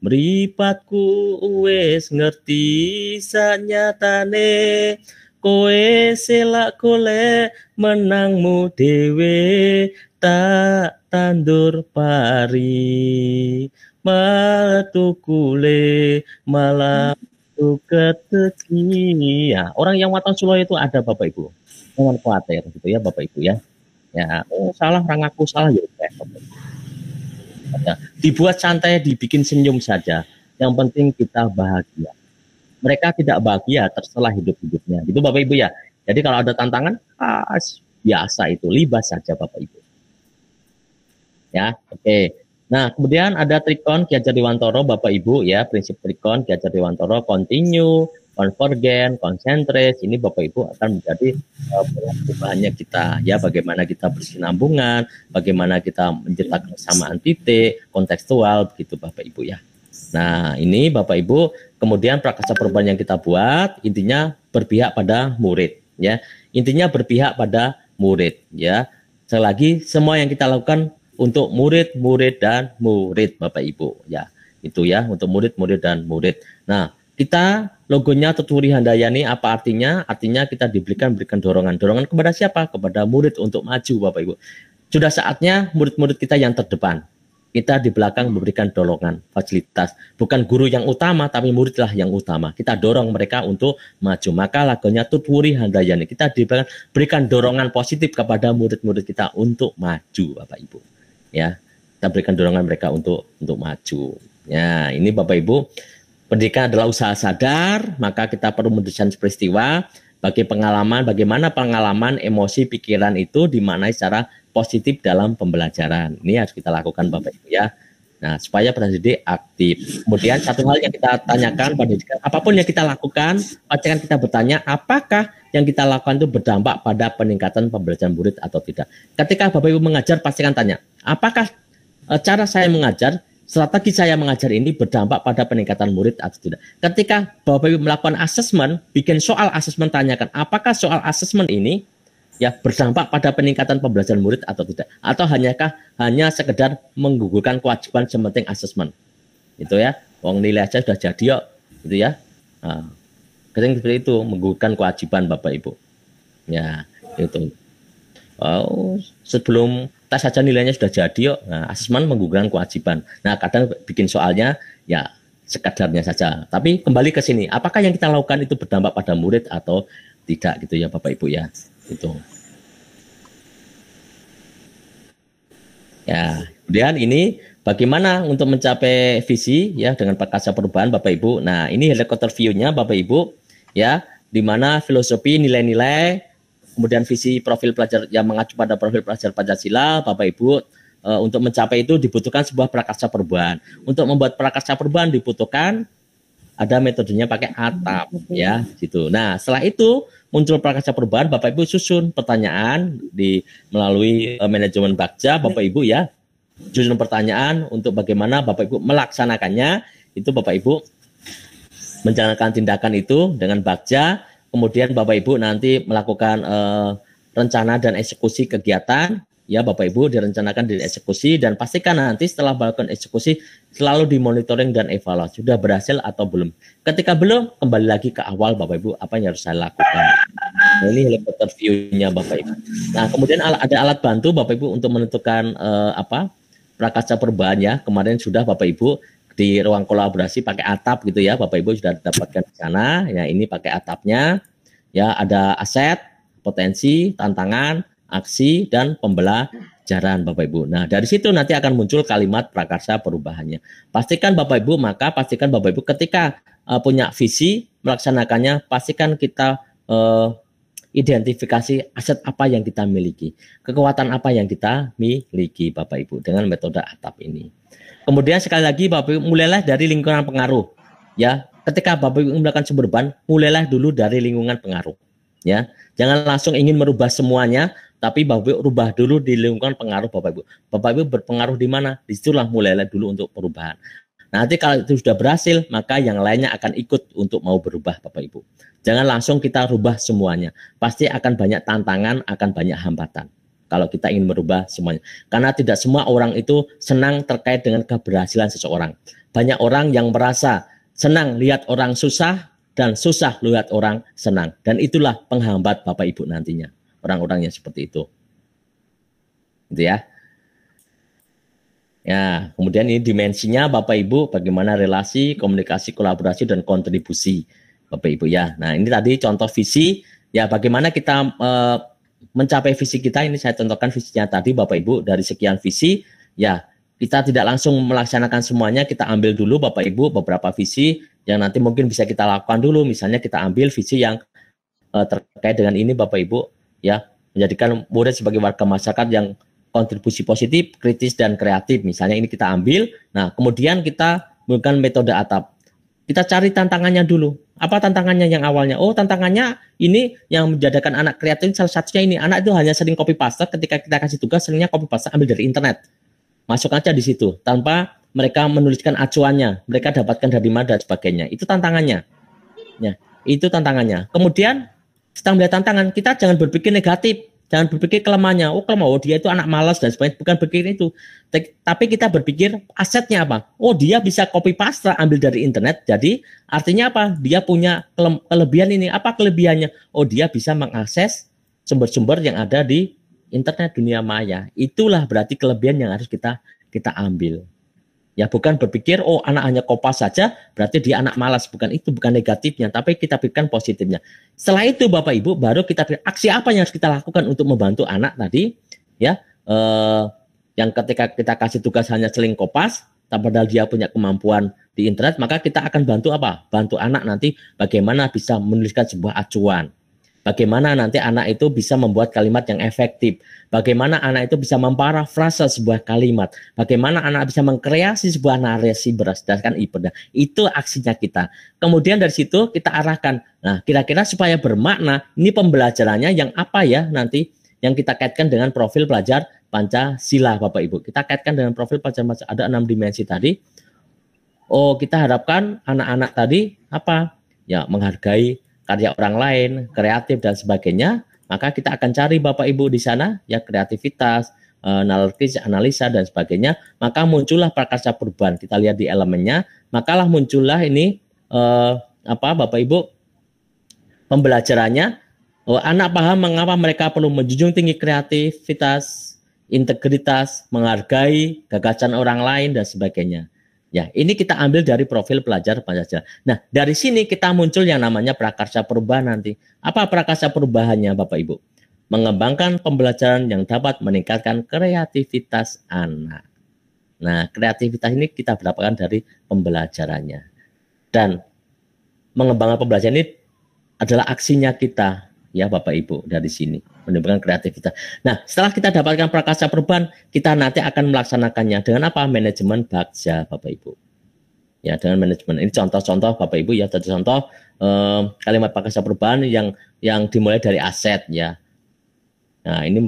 Mripatku wis ngerti sanyatane, kowe selak golek menangmu dhewe, tak tandur pari metu kule malah keteki. Ya, orang yang waton sulo itu ada Bapak Ibu. Jangan khawatir gitu ya Bapak Ibu ya. Ya, salah orang aku salah ya Bapak Ibu. Ya, dibuat santai, dibikin senyum saja. Yang penting kita bahagia. Mereka tidak bahagia, terserah hidup-hidupnya. Itu Bapak Ibu ya. Jadi kalau ada tantangan, biasa itu, libas saja Bapak Ibu. Ya, oke. Nah, kemudian ada trikon Ki Hajar Dewantoro Bapak Ibu ya, prinsip trikon Ki Hajar Dewantoro, continue, convergen, concentrate. Ini Bapak Ibu akan menjadi perubahannya kita ya, bagaimana kita berkesinambungan, bagaimana kita menciptakan kesamaan titik, kontekstual begitu Bapak Ibu ya. Nah, ini Bapak Ibu, kemudian prakarsa perubahan yang kita buat intinya berpihak pada murid ya. Intinya berpihak pada murid ya. Sekali lagi semua yang kita lakukan untuk murid, murid dan murid Bapak Ibu ya. Itu ya untuk murid, murid dan murid. Nah, kita logonya Tuturi Handayani apa artinya? Artinya kita berikan dorongan. Dorongan kepada siapa? Kepada murid untuk maju Bapak Ibu. Sudah saatnya murid-murid kita yang terdepan. Kita di belakang memberikan dorongan, fasilitas. Bukan guru yang utama, tapi muridlah yang utama. Kita dorong mereka untuk maju. Maka lagunya Tuturi Handayani. Kita di belakang berikan dorongan positif kepada murid-murid kita untuk maju Bapak Ibu. Ya, kita berikan dorongan mereka untuk maju. Ya, ini Bapak Ibu, pendidikan adalah usaha sadar, maka kita perlu mendesain peristiwa bagi pengalaman, bagaimana pengalaman, emosi, pikiran itu dimaknai secara positif dalam pembelajaran. Ini harus kita lakukan Bapak Ibu ya. Nah, supaya pendidik aktif. Kemudian satu hal yang kita tanyakan pendidikan, apapun yang kita lakukan, pastikan kita bertanya apakah yang kita lakukan itu berdampak pada peningkatan pembelajaran murid atau tidak. Ketika Bapak Ibu mengajar, pastikan tanya, apakah cara saya mengajar, strategi saya mengajar ini berdampak pada peningkatan murid atau tidak. Ketika Bapak Ibu melakukan asesmen, bikin soal asesmen, tanyakan apakah soal asesmen ini ya berdampak pada peningkatan pembelajaran murid atau tidak, atau hanya sekedar menggugurkan kewajiban sementing asesmen. Itu ya, wong nilai aja sudah jadi yuk, gitu ya. Nah, seperti itu, menggugurkan kewajiban Bapak Ibu. Ya, itu. Oh, sebelum tes saja nilainya sudah jadi yuk. Nah, asesmen menggugurkan kewajiban. Nah, kadang bikin soalnya ya sekadarnya saja. Tapi kembali ke sini, apakah yang kita lakukan itu berdampak pada murid atau tidak gitu ya Bapak Ibu ya. Itu. Ya, kemudian ini bagaimana untuk mencapai visi ya dengan prakarsa perubahan Bapak Ibu. Nah, ini helikopter view-nya Bapak Ibu ya, di mana filosofi, nilai-nilai, kemudian visi profil pelajar yang mengacu pada profil pelajar Pancasila Bapak Ibu. Untuk mencapai itu dibutuhkan sebuah prakarsa perubahan. Untuk membuat prakarsa perubahan dibutuhkan ada metodenya pakai atap ya gitu. Nah, setelah itu muncul prakarsa perubahan, Bapak Ibu susun pertanyaan melalui manajemen Bagja Bapak Ibu ya. Susun pertanyaan untuk bagaimana Bapak Ibu melaksanakannya. Itu Bapak Ibu menjalankan tindakan itu dengan Bagja. Kemudian Bapak Ibu nanti melakukan rencana dan eksekusi kegiatan ya Bapak Ibu, direncanakan dieksekusi, dan pastikan nanti setelah melakukan eksekusi selalu dimonitoring dan evaluasi sudah berhasil atau belum. Ketika belum, kembali lagi ke awal Bapak Ibu, apa yang harus saya lakukan. Nah, ini helikopter view-nya Bapak Ibu. Nah, kemudian ada alat bantu Bapak Ibu untuk menentukan prakarsa perubahan ya. Kemarin sudah Bapak Ibu di ruang kolaborasi pakai atap gitu ya, Bapak Ibu sudah dapatkan di sana. Ya, ini pakai atapnya. Ya, ada aset, potensi, tantangan, aksi, dan pembelajaran Bapak Ibu. Nah, dari situ nanti akan muncul kalimat prakarsa perubahannya. Pastikan Bapak Ibu ketika punya visi melaksanakannya, pastikan kita identifikasi aset apa yang kita miliki, kekuatan apa yang kita miliki Bapak Ibu dengan metode atap ini. Kemudian sekali lagi Bapak Ibu, mulailah dari lingkungan pengaruh. Ya, ketika Bapak Ibu melakukan sumber beban, mulailah dulu dari lingkungan pengaruh. Ya, jangan langsung ingin merubah semuanya, tapi Bapak Ibu rubah dulu di lingkungan pengaruh Bapak Ibu. Bapak Ibu berpengaruh di mana? Disitulah mulailah dulu untuk perubahan. Nanti kalau itu sudah berhasil, maka yang lainnya akan ikut untuk mau berubah Bapak Ibu. Jangan langsung kita rubah semuanya. Pasti akan banyak tantangan, akan banyak hambatan kalau kita ingin merubah semuanya. Karena tidak semua orang itu senang terkait dengan keberhasilan seseorang. Banyak orang yang merasa senang lihat orang susah dan susah lihat orang senang. Dan itulah penghambat Bapak Ibu nantinya. Orang-orang yang seperti itu. Gitu ya. Ya, kemudian ini dimensinya Bapak Ibu, bagaimana relasi, komunikasi, kolaborasi, dan kontribusi Bapak Ibu ya. Nah, ini tadi contoh visi, ya bagaimana kita mencapai visi kita. Ini saya contohkan visinya tadi Bapak Ibu, dari sekian visi, ya kita tidak langsung melaksanakan semuanya, kita ambil dulu Bapak Ibu beberapa visi yang nanti mungkin bisa kita lakukan dulu. Misalnya kita ambil visi yang terkait dengan ini Bapak Ibu, ya menjadikan murid sebagai warga masyarakat yang kontribusi positif, kritis, dan kreatif. Misalnya ini kita ambil, nah kemudian kita menggunakan metode atap. Kita cari tantangannya dulu. Apa tantangannya yang awalnya? Oh, tantangannya ini yang menjadikan anak kreatif, salah satunya ini. Anak itu hanya sering copy paste, ketika kita kasih tugas seringnya copy paste ambil dari internet. Masuk aja di situ, tanpa mereka menuliskan acuannya, mereka dapatkan dari mana dan sebagainya. Itu tantangannya. Ya, itu tantangannya. Kemudian setelah melihat tantangan, kita jangan berpikir negatif. Jangan berpikir kelemahannya, oh dia itu anak malas dan sebagainya, bukan berpikir itu. Tapi kita berpikir asetnya apa? Oh dia bisa copy paste ambil dari internet, jadi artinya apa? Dia punya kelebihan ini. Apa kelebihannya? Oh dia bisa mengakses sumber-sumber yang ada di internet dunia maya. Itulah berarti kelebihan yang harus kita ambil. Ya bukan berpikir oh anak hanya kopas saja berarti dia anak malas, bukan itu, bukan negatifnya, tapi kita pikirkan positifnya. Setelah itu Bapak Ibu baru kita pikir aksi apa yang harus kita lakukan untuk membantu anak tadi ya, yang ketika kita kasih tugas hanya seling kopas padahal dia punya kemampuan di internet, maka kita akan bantu apa? Bantu anak nanti bagaimana bisa menuliskan sebuah acuan. Bagaimana nanti anak itu bisa membuat kalimat yang efektif. Bagaimana anak itu bisa memparafrase sebuah kalimat. Bagaimana anak bisa mengkreasi sebuah narasi berdasarkan IPEDA. Itu aksinya kita. Kemudian dari situ kita arahkan. Nah, kira-kira supaya bermakna, ini pembelajarannya yang apa ya nanti yang kita kaitkan dengan profil pelajar Pancasila, Bapak Ibu. Kita kaitkan dengan profil pelajar Pancasila. Ada 6 dimensi tadi. Oh, kita harapkan anak-anak tadi apa? Ya, menghargai karya orang lain, kreatif dan sebagainya, maka kita akan cari Bapak Ibu di sana ya kreativitas, analisa dan sebagainya, maka muncullah prakarsa perubahan. Kita lihat di elemennya, makalah muncullah ini Bapak Ibu pembelajarannya. Anak paham mengapa mereka perlu menjunjung tinggi kreativitas, integritas, menghargai gagasan orang lain dan sebagainya. Ya, ini kita ambil dari profil pelajar Pancasila. Nah, dari sini kita muncul yang namanya prakarsa perubahan nanti. Apa prakarsa perubahannya, Bapak Ibu? Mengembangkan pembelajaran yang dapat meningkatkan kreativitas anak. Nah, kreativitas ini kita dapatkan dari pembelajarannya. Dan mengembangkan pembelajaran ini adalah aksinya kita, ya Bapak Ibu, dari sini. Menimbulkan kreativitas. Nah, setelah kita dapatkan prakarsa perubahan, kita nanti akan melaksanakannya dengan apa? Manajemen bagja, Bapak Ibu. Ya, dengan manajemen. Ini contoh-contoh Bapak Ibu ya, contoh kalimat prakarsa perubahan yang dimulai dari aset ya. Nah, ini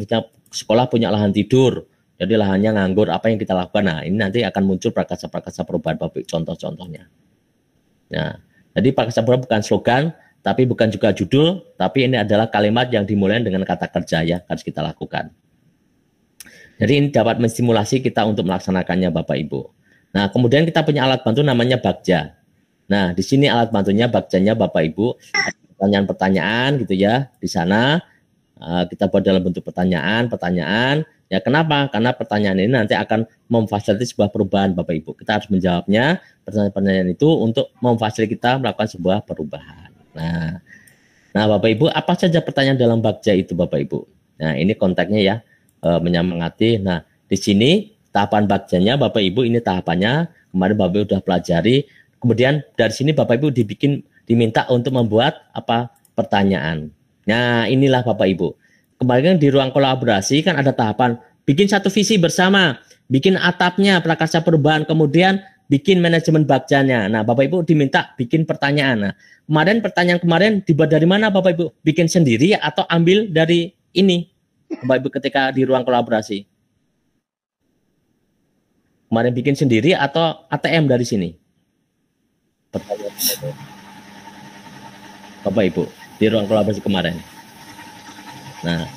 sekolah punya lahan tidur, jadi lahannya nganggur, apa yang kita lakukan? Nah, ini nanti akan muncul prakarsa perubahan Bapak Ibu, contoh-contohnya. Nah, jadi prakarsa perubahan bukan slogan, tapi bukan juga judul, tapi ini adalah kalimat yang dimulai dengan kata kerja ya, harus kita lakukan. Jadi ini dapat menstimulasi kita untuk melaksanakannya Bapak Ibu. Nah, kemudian kita punya alat bantu namanya Bagja. Nah, di sini alat bantunya Bagjanya Bapak Ibu, pertanyaan-pertanyaan gitu ya. Di sana kita buat dalam bentuk pertanyaan. Ya, kenapa? Karena pertanyaan ini nanti akan memfasilitasi sebuah perubahan Bapak Ibu. Kita harus menjawabnya pertanyaan-pertanyaan itu untuk memfasilitasi kita melakukan sebuah perubahan. Nah Bapak Ibu, apa saja pertanyaan dalam Bagja itu Bapak Ibu? Nah, ini konteksnya ya, menyemangati. Nah, di sini tahapan Bagjanya Bapak Ibu, ini tahapannya kemarin Bapak Ibu sudah pelajari. Kemudian dari sini Bapak Ibu diminta untuk membuat pertanyaan. Nah, inilah Bapak Ibu. Kemarin di ruang kolaborasi kan ada tahapan bikin satu visi bersama, bikin atapnya prakarsa perubahan, kemudian bikin manajemen Bagjanya. Nah, Bapak Ibu diminta bikin pertanyaan. Nah, pertanyaan kemarin dibuat dari mana Bapak Ibu? Bikin sendiri atau ambil dari ini Bapak Ibu ketika di ruang kolaborasi? Kemarin bikin sendiri atau ATM dari sini? Pertanyaan Bapak Ibu di ruang kolaborasi kemarin. Nah,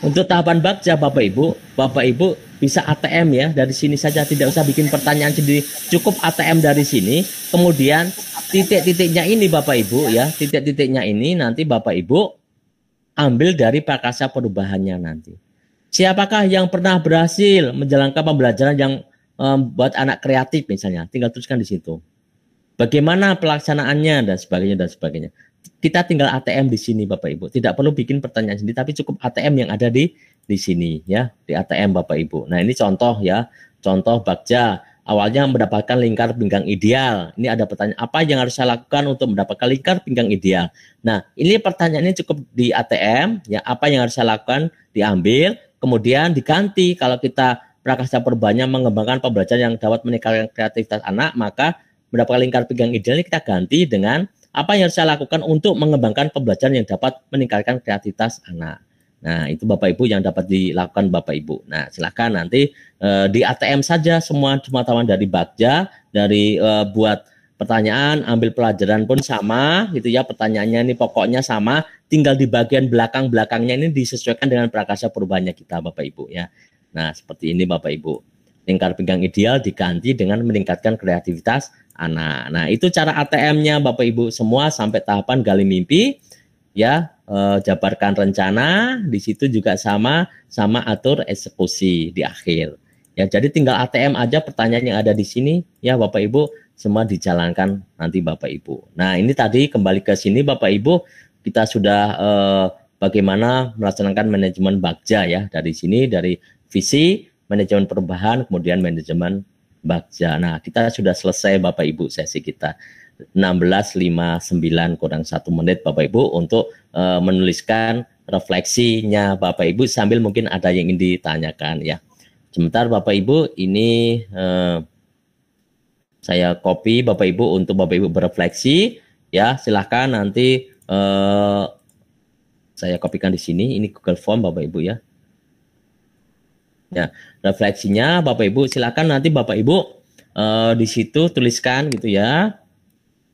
untuk tahapan Bagja Bapak Ibu bisa ATM ya, dari sini saja, tidak usah bikin pertanyaan sendiri, cukup ATM dari sini. Kemudian titik-titiknya ini Bapak Ibu ya, titik-titiknya ini nanti Bapak Ibu ambil dari prakarsa perubahannya nanti. Siapakah yang pernah berhasil menjalankan pembelajaran yang buat anak kreatif misalnya, tinggal tuliskan di situ. Bagaimana pelaksanaannya dan sebagainya. Kita tinggal ATM di sini Bapak Ibu. Tidak perlu bikin pertanyaan sendiri, tapi cukup ATM yang ada di sini ya, di ATM Bapak Ibu. Nah, ini contoh ya, contoh Bagja. Awalnya mendapatkan lingkar pinggang ideal. Ini ada pertanyaan, apa yang harus saya lakukan untuk mendapatkan lingkar pinggang ideal? Nah, ini pertanyaannya cukup di ATM ya, apa yang harus saya lakukan, diambil, kemudian diganti. Kalau kita prakarsa perubahannya mengembangkan pembelajaran yang dapat meningkatkan kreativitas anak, maka mendapatkan lingkar pinggang ideal ini kita ganti dengan apa yang harus saya lakukan untuk mengembangkan pembelajaran yang dapat meningkatkan kreativitas anak. Nah, itu Bapak Ibu yang dapat dilakukan Bapak Ibu. Nah, silakan nanti di ATM saja semua pengetahuan dari Bagja, dari buat pertanyaan, ambil pelajaran pun sama gitu ya, pertanyaannya ini pokoknya sama, tinggal di bagian belakangnya ini disesuaikan dengan prakarsa perubahannya kita Bapak Ibu ya. Nah, seperti ini Bapak Ibu. Lingkar pinggang ideal diganti dengan meningkatkan kreativitas anak. Nah, itu cara ATM-nya Bapak Ibu semua sampai tahapan gali mimpi ya, jabarkan rencana, di situ juga sama atur eksekusi di akhir. Ya, jadi tinggal ATM aja pertanyaan yang ada di sini ya Bapak Ibu, semua dijalankan nanti Bapak Ibu. Nah, ini tadi kembali ke sini Bapak Ibu, kita sudah bagaimana melaksanakan manajemen Bagja ya, dari sini, dari visi, manajemen perubahan, kemudian manajemen Bagja. Nah, kita sudah selesai Bapak Ibu sesi kita. 16.59 kurang 1 menit Bapak Ibu untuk menuliskan refleksinya Bapak Ibu sambil mungkin ada yang ingin ditanyakan ya. Sebentar Bapak Ibu, ini saya copy Bapak Ibu untuk Bapak Ibu berefleksi ya. Silahkan nanti saya kopikan di sini, ini Google Form Bapak Ibu ya. Ya, refleksinya Bapak Ibu silakan nanti Bapak Ibu di situ tuliskan gitu ya.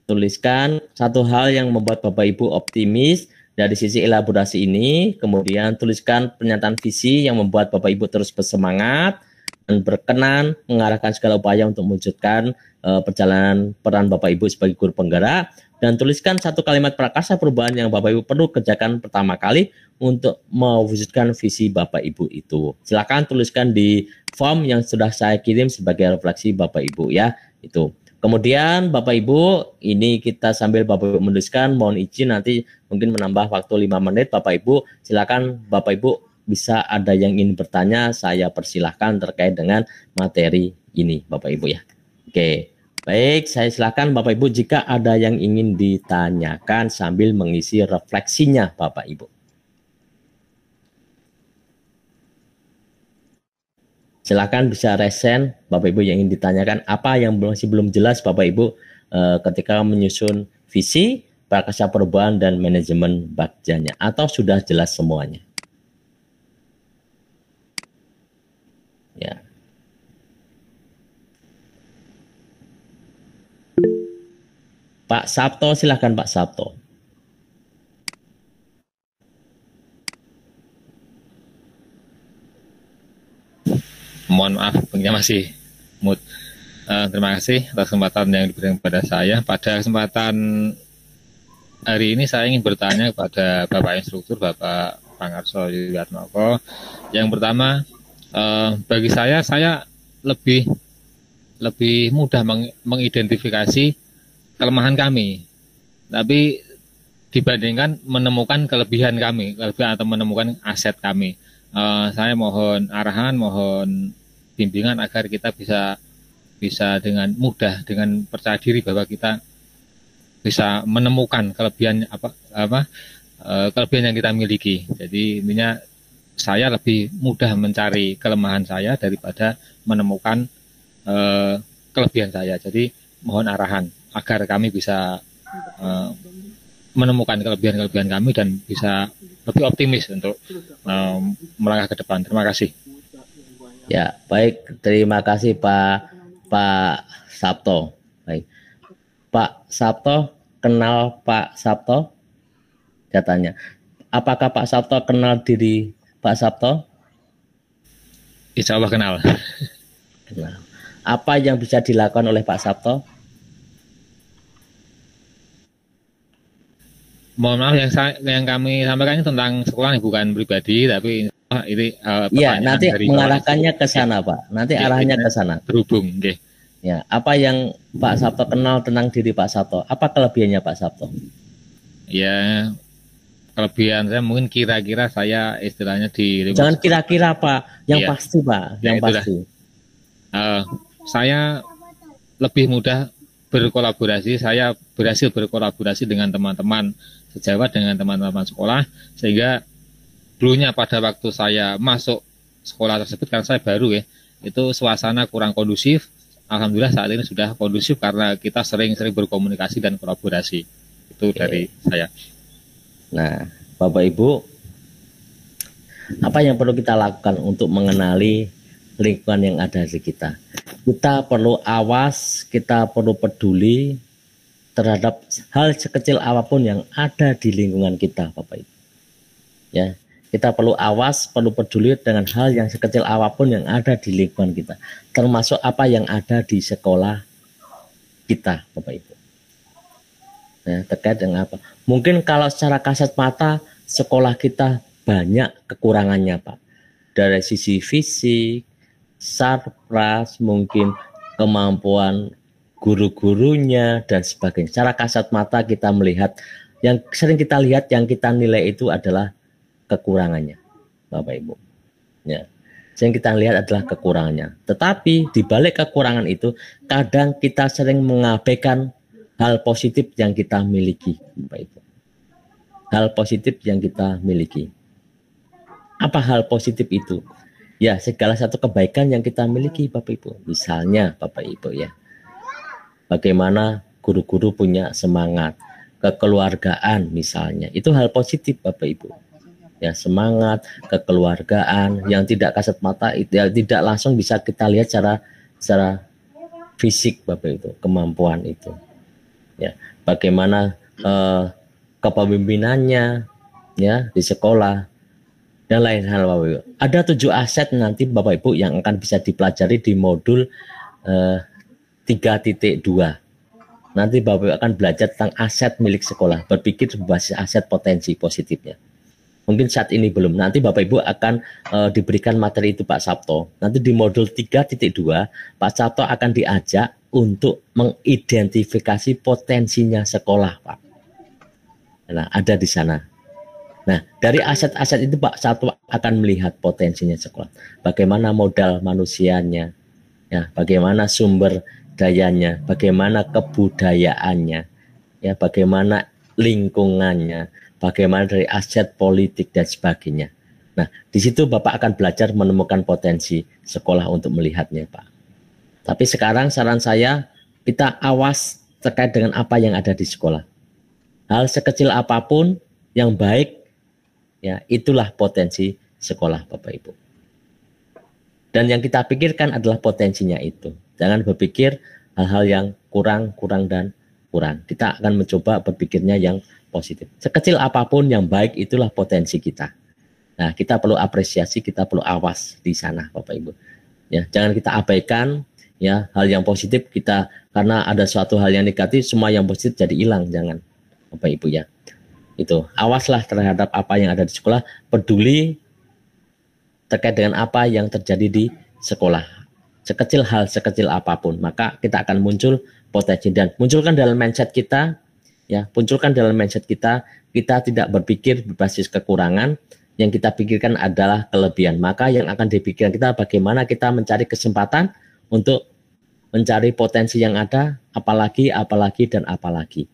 Tuliskan satu hal yang membuat Bapak Ibu optimis dari sisi elaborasi ini, kemudian tuliskan pernyataan visi yang membuat Bapak Ibu terus bersemangat dan berkenan mengarahkan segala upaya untuk mewujudkan perjalanan peran Bapak Ibu sebagai guru penggerak, dan tuliskan satu kalimat prakarsa perubahan yang Bapak Ibu perlu kerjakan pertama kali untuk mewujudkan visi Bapak Ibu itu. Silakan tuliskan di form yang sudah saya kirim sebagai refleksi Bapak Ibu ya, itu. Kemudian Bapak Ibu, ini kita sambil Bapak Ibu menuliskan, mohon izin nanti mungkin menambah waktu 5 menit Bapak Ibu. Silakan Bapak Ibu bisa ada yang ingin bertanya, saya persilahkan terkait dengan materi ini Bapak Ibu ya. Oke, baik, saya silakan Bapak Ibu jika ada yang ingin ditanyakan sambil mengisi refleksinya Bapak Ibu. Silakan bisa resen Bapak Ibu yang ingin ditanyakan, apa yang masih belum jelas Bapak Ibu ketika menyusun visi, prakarsa perubahan dan manajemen Bagjanya, atau sudah jelas semuanya. Ya. Pak Sabto, silakan Pak Sabto. sepertinya masih mood. Terima kasih atas kesempatan yang diberikan kepada saya. Pada kesempatan hari ini saya ingin bertanya kepada Bapak Instruktur, Bapak Pangarso Yuliatmoko. Yang pertama, bagi saya lebih mudah mengidentifikasi kelemahan kami. Tapi dibandingkan menemukan kelebihan kami, atau menemukan aset kami. Saya mohon arahan, mohon bimbingan agar kita bisa dengan mudah, dengan percaya diri bahwa kita bisa menemukan kelebihan kelebihan yang kita miliki. Jadi intinya saya lebih mudah mencari kelemahan saya daripada menemukan kelebihan saya. Jadi mohon arahan agar kami bisa menemukan kelebihan-kelebihan kami dan bisa lebih optimis untuk melangkah ke depan. Terima kasih. Ya, baik. Terima kasih Pak Sabto. Baik. Pak Sabto, kenal Pak Sabto? Katanya. Apakah Pak Sabto kenal diri Pak Sabto? Insya Allah kenal. Kenal. Apa yang bisa dilakukan oleh Pak Sabto? Mohon maaf yang kami sampaikan tentang sekolah bukan pribadi, tapi ini ya, nanti mengarahkannya ke sana, Pak. Nanti arahnya ke sana. Terhubung, okay. Ya, apa yang Pak Sabto kenal tentang diri Pak Sabto? Apa kelebihannya Pak Sabto? Ya, kelebihan saya mungkin kira-kira saya istilahnya di. Jangan kira-kira Pak, yang pasti Pak, yang pasti. Saya lebih mudah berkolaborasi. Saya berhasil berkolaborasi dengan teman-teman sejawat, dengan teman-teman sekolah, sehingga dulunya pada waktu saya masuk sekolah tersebut, kan saya baru ya, itu suasana kurang kondusif. Alhamdulillah saat ini sudah kondusif karena kita sering-sering berkomunikasi dan kolaborasi. Itu dari saya. Nah, Bapak Ibu, apa yang perlu kita lakukan untuk mengenali lingkungan yang ada di kita? Kita perlu awas, kita perlu peduli terhadap hal sekecil apapun yang ada di lingkungan kita, Bapak Ibu. Ya, kita perlu awas, perlu peduli dengan hal yang sekecil apapun yang ada di lingkungan kita, termasuk apa yang ada di sekolah kita, Bapak Ibu. Ya, terkait dengan apa? Mungkin kalau secara kasat mata sekolah kita banyak kekurangannya, Pak. Dari sisi fisik, sarpras, mungkin kemampuan guru-gurunya dan sebagainya. Secara kasat mata kita melihat, yang sering kita lihat, yang kita nilai itu adalah kekurangannya, Bapak Ibu. Ya, yang kita lihat adalah kekurangannya. Tetapi di balik kekurangan itu, kadang kita sering mengabaikan hal positif yang kita miliki, Bapak Ibu. Hal positif yang kita miliki. Apa hal positif itu? Ya, segala satu kebaikan yang kita miliki, Bapak Ibu. Misalnya, Bapak Ibu ya, bagaimana guru-guru punya semangat, kekeluargaan misalnya. Itu hal positif, Bapak Ibu. Ya, semangat, kekeluargaan yang tidak kasat mata, ya, tidak langsung bisa kita lihat secara fisik, Bapak Ibu, kemampuan itu. Ya, bagaimana kepemimpinannya ya di sekolah dan lain hal, Bapak Ibu. Ada 7 aset nanti Bapak Ibu yang akan bisa dipelajari di modul 3.2. Nanti Bapak Ibu akan belajar tentang aset milik sekolah, berpikir berbasis aset potensi positifnya. Mungkin saat ini belum. Nanti Bapak Ibu akan diberikan materi itu Pak Sabto. Nanti di modul 3.2 Pak Sabto akan diajak untuk mengidentifikasi potensinya sekolah, Pak. Nah, ada di sana. Nah, dari aset-aset itu Pak Sabto akan melihat potensinya sekolah. Bagaimana modal manusianya, ya, bagaimana sumber dayanya, bagaimana kebudayaannya, ya, bagaimana lingkungannya, bagaimana dari aset politik dan sebagainya. Nah, di situ Bapak akan belajar menemukan potensi sekolah untuk melihatnya, Pak. Tapi sekarang saran saya, kita awas terkait dengan apa yang ada di sekolah. Hal sekecil apapun yang baik, ya, itulah potensi sekolah, Bapak Ibu. Dan yang kita pikirkan adalah potensinya itu. Jangan berpikir hal-hal yang kurang dan kurang. Kita akan mencoba berpikirnya yang positif. Sekecil apapun yang baik itulah potensi kita. Nah, kita perlu apresiasi, kita perlu awas di sana, Bapak Ibu. Ya, jangan kita abaikan ya hal yang positif kita, karena ada suatu hal yang negatif, semua yang positif jadi hilang. Jangan, Bapak Ibu ya. Itu, awaslah terhadap apa yang ada di sekolah, peduli terkait dengan apa yang terjadi di sekolah. Sekecil hal, sekecil apapun, maka kita akan muncul potensi, dan munculkan dalam mindset kita ya, munculkan dalam mindset kita tidak berpikir berbasis kekurangan, yang kita pikirkan adalah kelebihan. Maka yang akan dipikirkan kita bagaimana kita mencari kesempatan untuk mencari potensi yang ada, apalagi dan apalagi.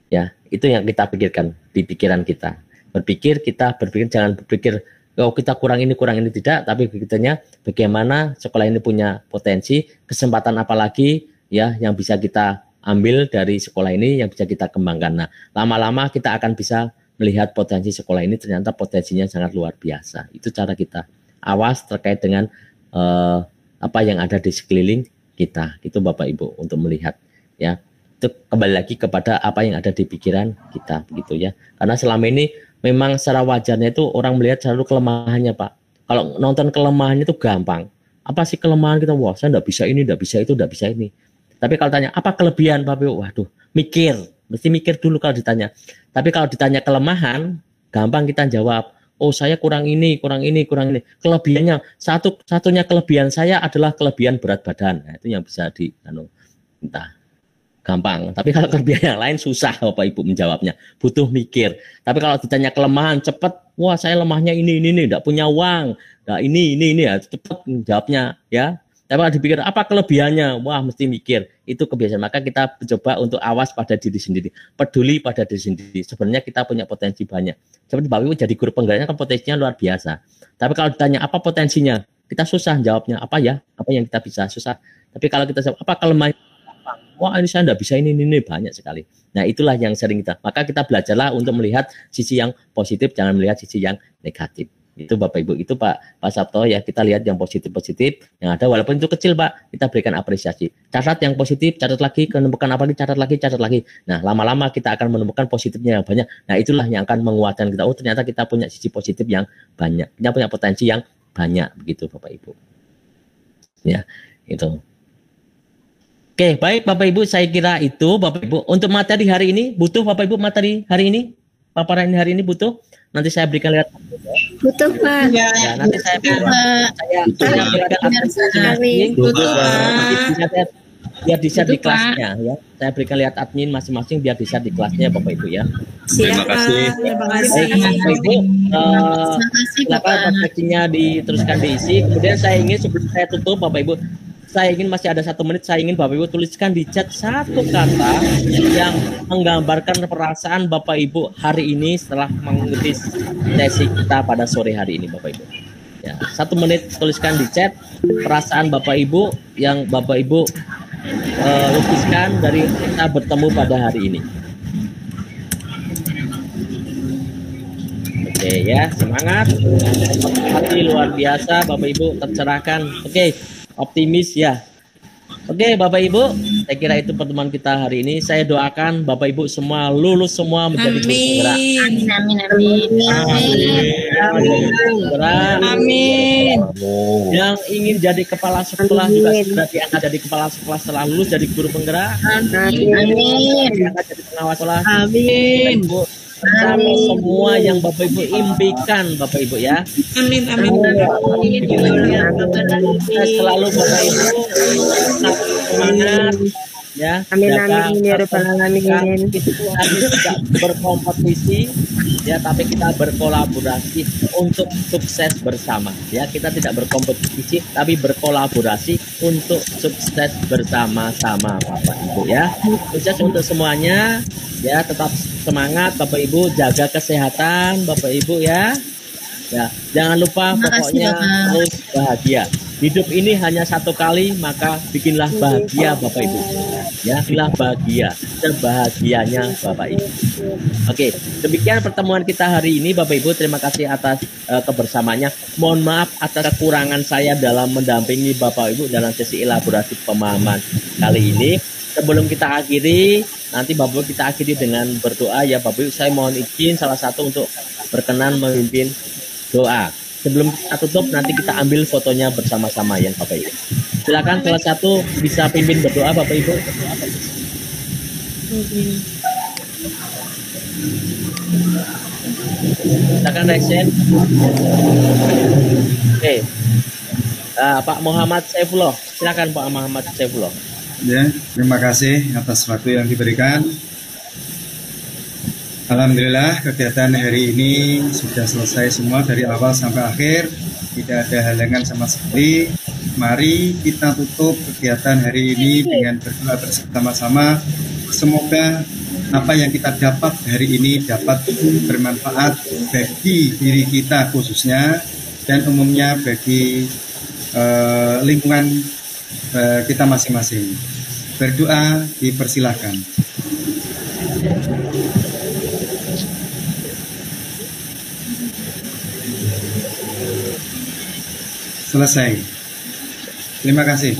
Ya, itu yang kita pikirkan di pikiran kita. Kita berpikir jangan berpikir oh kita kurang ini tidak, tapi pikirnya bagaimana sekolah ini punya potensi, kesempatan apalagi ya yang bisa kita ambil dari sekolah ini, yang bisa kita kembangkan. Nah, lama-lama kita akan bisa melihat potensi sekolah ini ternyata potensinya sangat luar biasa. Itu cara kita. Awas terkait dengan apa yang ada di sekeliling kita. Itu Bapak Ibu untuk melihat ya. Itu kembali lagi kepada apa yang ada di pikiran kita begitu ya. Karena selama ini memang secara wajarnya itu orang melihat selalu kelemahannya, Pak. Kalau nonton kelemahannya itu gampang. Apa sih kelemahan kita? Wah, saya enggak bisa ini, enggak bisa itu, enggak bisa ini. Tapi kalau tanya apa kelebihan, Pak Ibu? Waduh, mesti mikir dulu kalau ditanya. Tapi kalau ditanya kelemahan, gampang kita jawab. Oh, saya kurang ini. Kelebihannya, satunya kelebihan saya adalah kelebihan berat badan. Nah, itu yang bisa entah. Gampang. Tapi kalau kelebihan yang lain susah Bapak Ibu menjawabnya. Butuh mikir. Tapi kalau ditanya kelemahan, cepat. Wah, saya lemahnya ini, enggak punya uang. Nah, ini ya, cepat jawabnya ya. Tapi kalau dipikir apa kelebihannya, wah mesti mikir. Itu kebiasaan. Maka kita coba untuk awas pada diri sendiri, peduli pada diri sendiri. Sebenarnya kita punya potensi banyak. Seperti Bapak Ibu jadi guru penggeraknya kan potensinya luar biasa. Tapi kalau ditanya apa potensinya, kita susah jawabnya. Apa yang kita bisa, susah. Tapi kalau kita jawab apa kelemahan, wah ini saya enggak bisa ini banyak sekali. Nah itulah yang sering kita. Maka kita belajarlah untuk melihat sisi yang positif, jangan melihat sisi yang negatif. Itu Bapak Ibu, itu Pak Sabto ya, kita lihat yang positif yang ada, walaupun itu kecil Pak, kita berikan apresiasi. Catat yang positif, catat lagi, menemukan apa lagi, catat lagi. Nah lama-lama kita akan menemukan positifnya yang banyak. Nah itulah yang akan menguatkan kita. Oh ternyata kita punya sisi positif yang banyak, kita punya potensi yang banyak, begitu Bapak Ibu. Ya itu. Oke baik Bapak Ibu, saya kira itu Bapak Ibu. Untuk materi hari ini butuh Bapak Ibu materi hari ini, paparan hari ini butuh. Nanti saya berikan lihat. Butuh Pak. Ya, nanti saya berikan. Saya butuh Pak. Biar bisa di kelasnya ya. Saya berikan lihat admin masing-masing biar bisa di kelasnya Bapak Ibu ya. Terima kasih. Bapak Ibu, silakan prakteknya diteruskan diisi. Kemudian saya ingin sebelum saya tutup Bapak Ibu, saya ingin masih ada 1 menit, saya ingin Bapak Ibu tuliskan di chat satu kata yang menggambarkan perasaan Bapak Ibu hari ini setelah mengikuti sesi kita pada sore hari ini Bapak Ibu. Ya, 1 menit tuliskan di chat perasaan Bapak Ibu yang Bapak Ibu lukiskan dari kita bertemu pada hari ini. Oke ya, semangat. Hati luar biasa Bapak Ibu tercerahkan. Oke. Optimis ya. Oke Bapak Ibu, saya kira itu pertemuan kita hari ini. Saya doakan Bapak Ibu semua lulus semua menjadi guru penggerak. Amin. Yang ingin jadi kepala sekolah juga segera diangkat jadi kepala sekolah setelah lulus jadi guru penggerak. Amin. Diangkat jadi pengawas sekolah. Amin. Bersama semua yang Bapak Ibu impikan Bapak Ibu ya. Amin. Selalu Bapak Ibu semangat ya. Amin ya rabbal alamin. Itu tidak berkompetisi ya, tapi kita berkolaborasi untuk sukses bersama ya. Kita tidak berkompetisi tapi berkolaborasi untuk sukses bersama-sama Bapak Ibu ya. Sukses untuk semuanya ya, tetap semangat Bapak Ibu, jaga kesehatan Bapak Ibu ya. Ya, jangan lupa pokoknya terus bahagia. Hidup ini hanya 1 kali, maka bikinlah bahagia Bapak Ibu. Ya, bikinlah bahagia, sebahagianya Bapak Ibu. Oke, demikian pertemuan kita hari ini Bapak Ibu. Terima kasih atas kebersamaannya. Mohon maaf atas kekurangan saya dalam mendampingi Bapak Ibu dalam sesi elaborasi pemahaman kali ini. Sebelum kita akhiri, nanti Bapak Ibu kita akhiri dengan berdoa ya Bapak Ibu. Saya mohon izin salah satu untuk berkenan memimpin doa. sebelum kita tutup nanti kita ambil fotonya bersama-sama ya Bapak Ibu. Silakan salah satu bisa pimpin berdoa Bapak Ibu. Silakan Rexen. Oke. Pak Muhammad Saifullah, silakan Pak Muhammad Saifullah. Ya, terima kasih atas waktu yang diberikan. Alhamdulillah kegiatan hari ini sudah selesai semua dari awal sampai akhir, tidak ada halangan sama sekali. Mari kita tutup kegiatan hari ini dengan berdoa bersama-sama. Semoga apa yang kita dapat hari ini dapat bermanfaat bagi diri kita khususnya dan umumnya bagi lingkungan kita masing-masing. Berdoa dipersilahkan. Selesai. Terima kasih.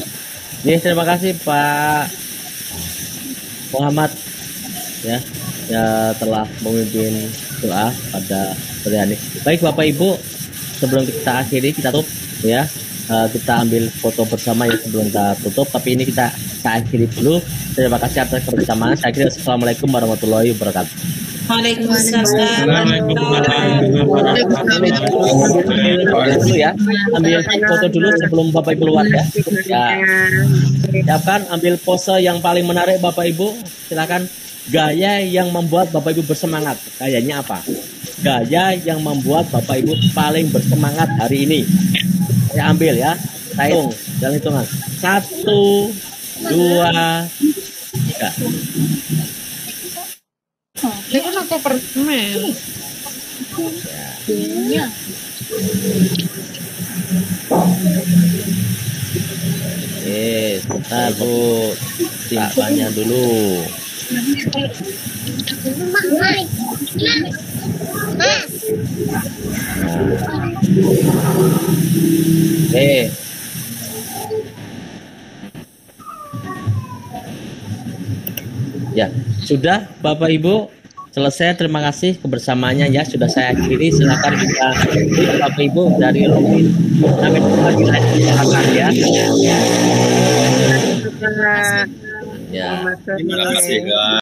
Ya, terima kasih Pak Muhammad ya telah memimpin doa pada sore hari ini. Baik Bapak Ibu, sebelum kita akhiri kita tutup ya. Kita ambil foto bersama ya sebelum kita tutup, tapi ini kita akhiri dulu. Terima kasih atas kebersamaan. Saya kira assalamualaikum warahmatullahi wabarakatuh. Waalaikumsalam. Dulu ya, ambil foto dulu sebelum Bapak Ibu keluar ya. Siapkan, ambil pose yang paling menarik Bapak Ibu. Silakan. Gaya yang membuat Bapak Ibu bersemangat. Gayanya apa? Gaya yang membuat Bapak Ibu paling bersemangat hari ini. Saya ambil ya. Saya hitung. Jalan hitungan. 1, 2, 3. Ini kan aku permen. Ya. Sebentar Bu, simpannya dulu. Ya, sudah Bapak Ibu selesai. Terima kasih kebersamaannya ya, sudah saya akhiri. Silakan bisa Bapak Ibu dari login sampai silakan ya. Ya. Terima kasih.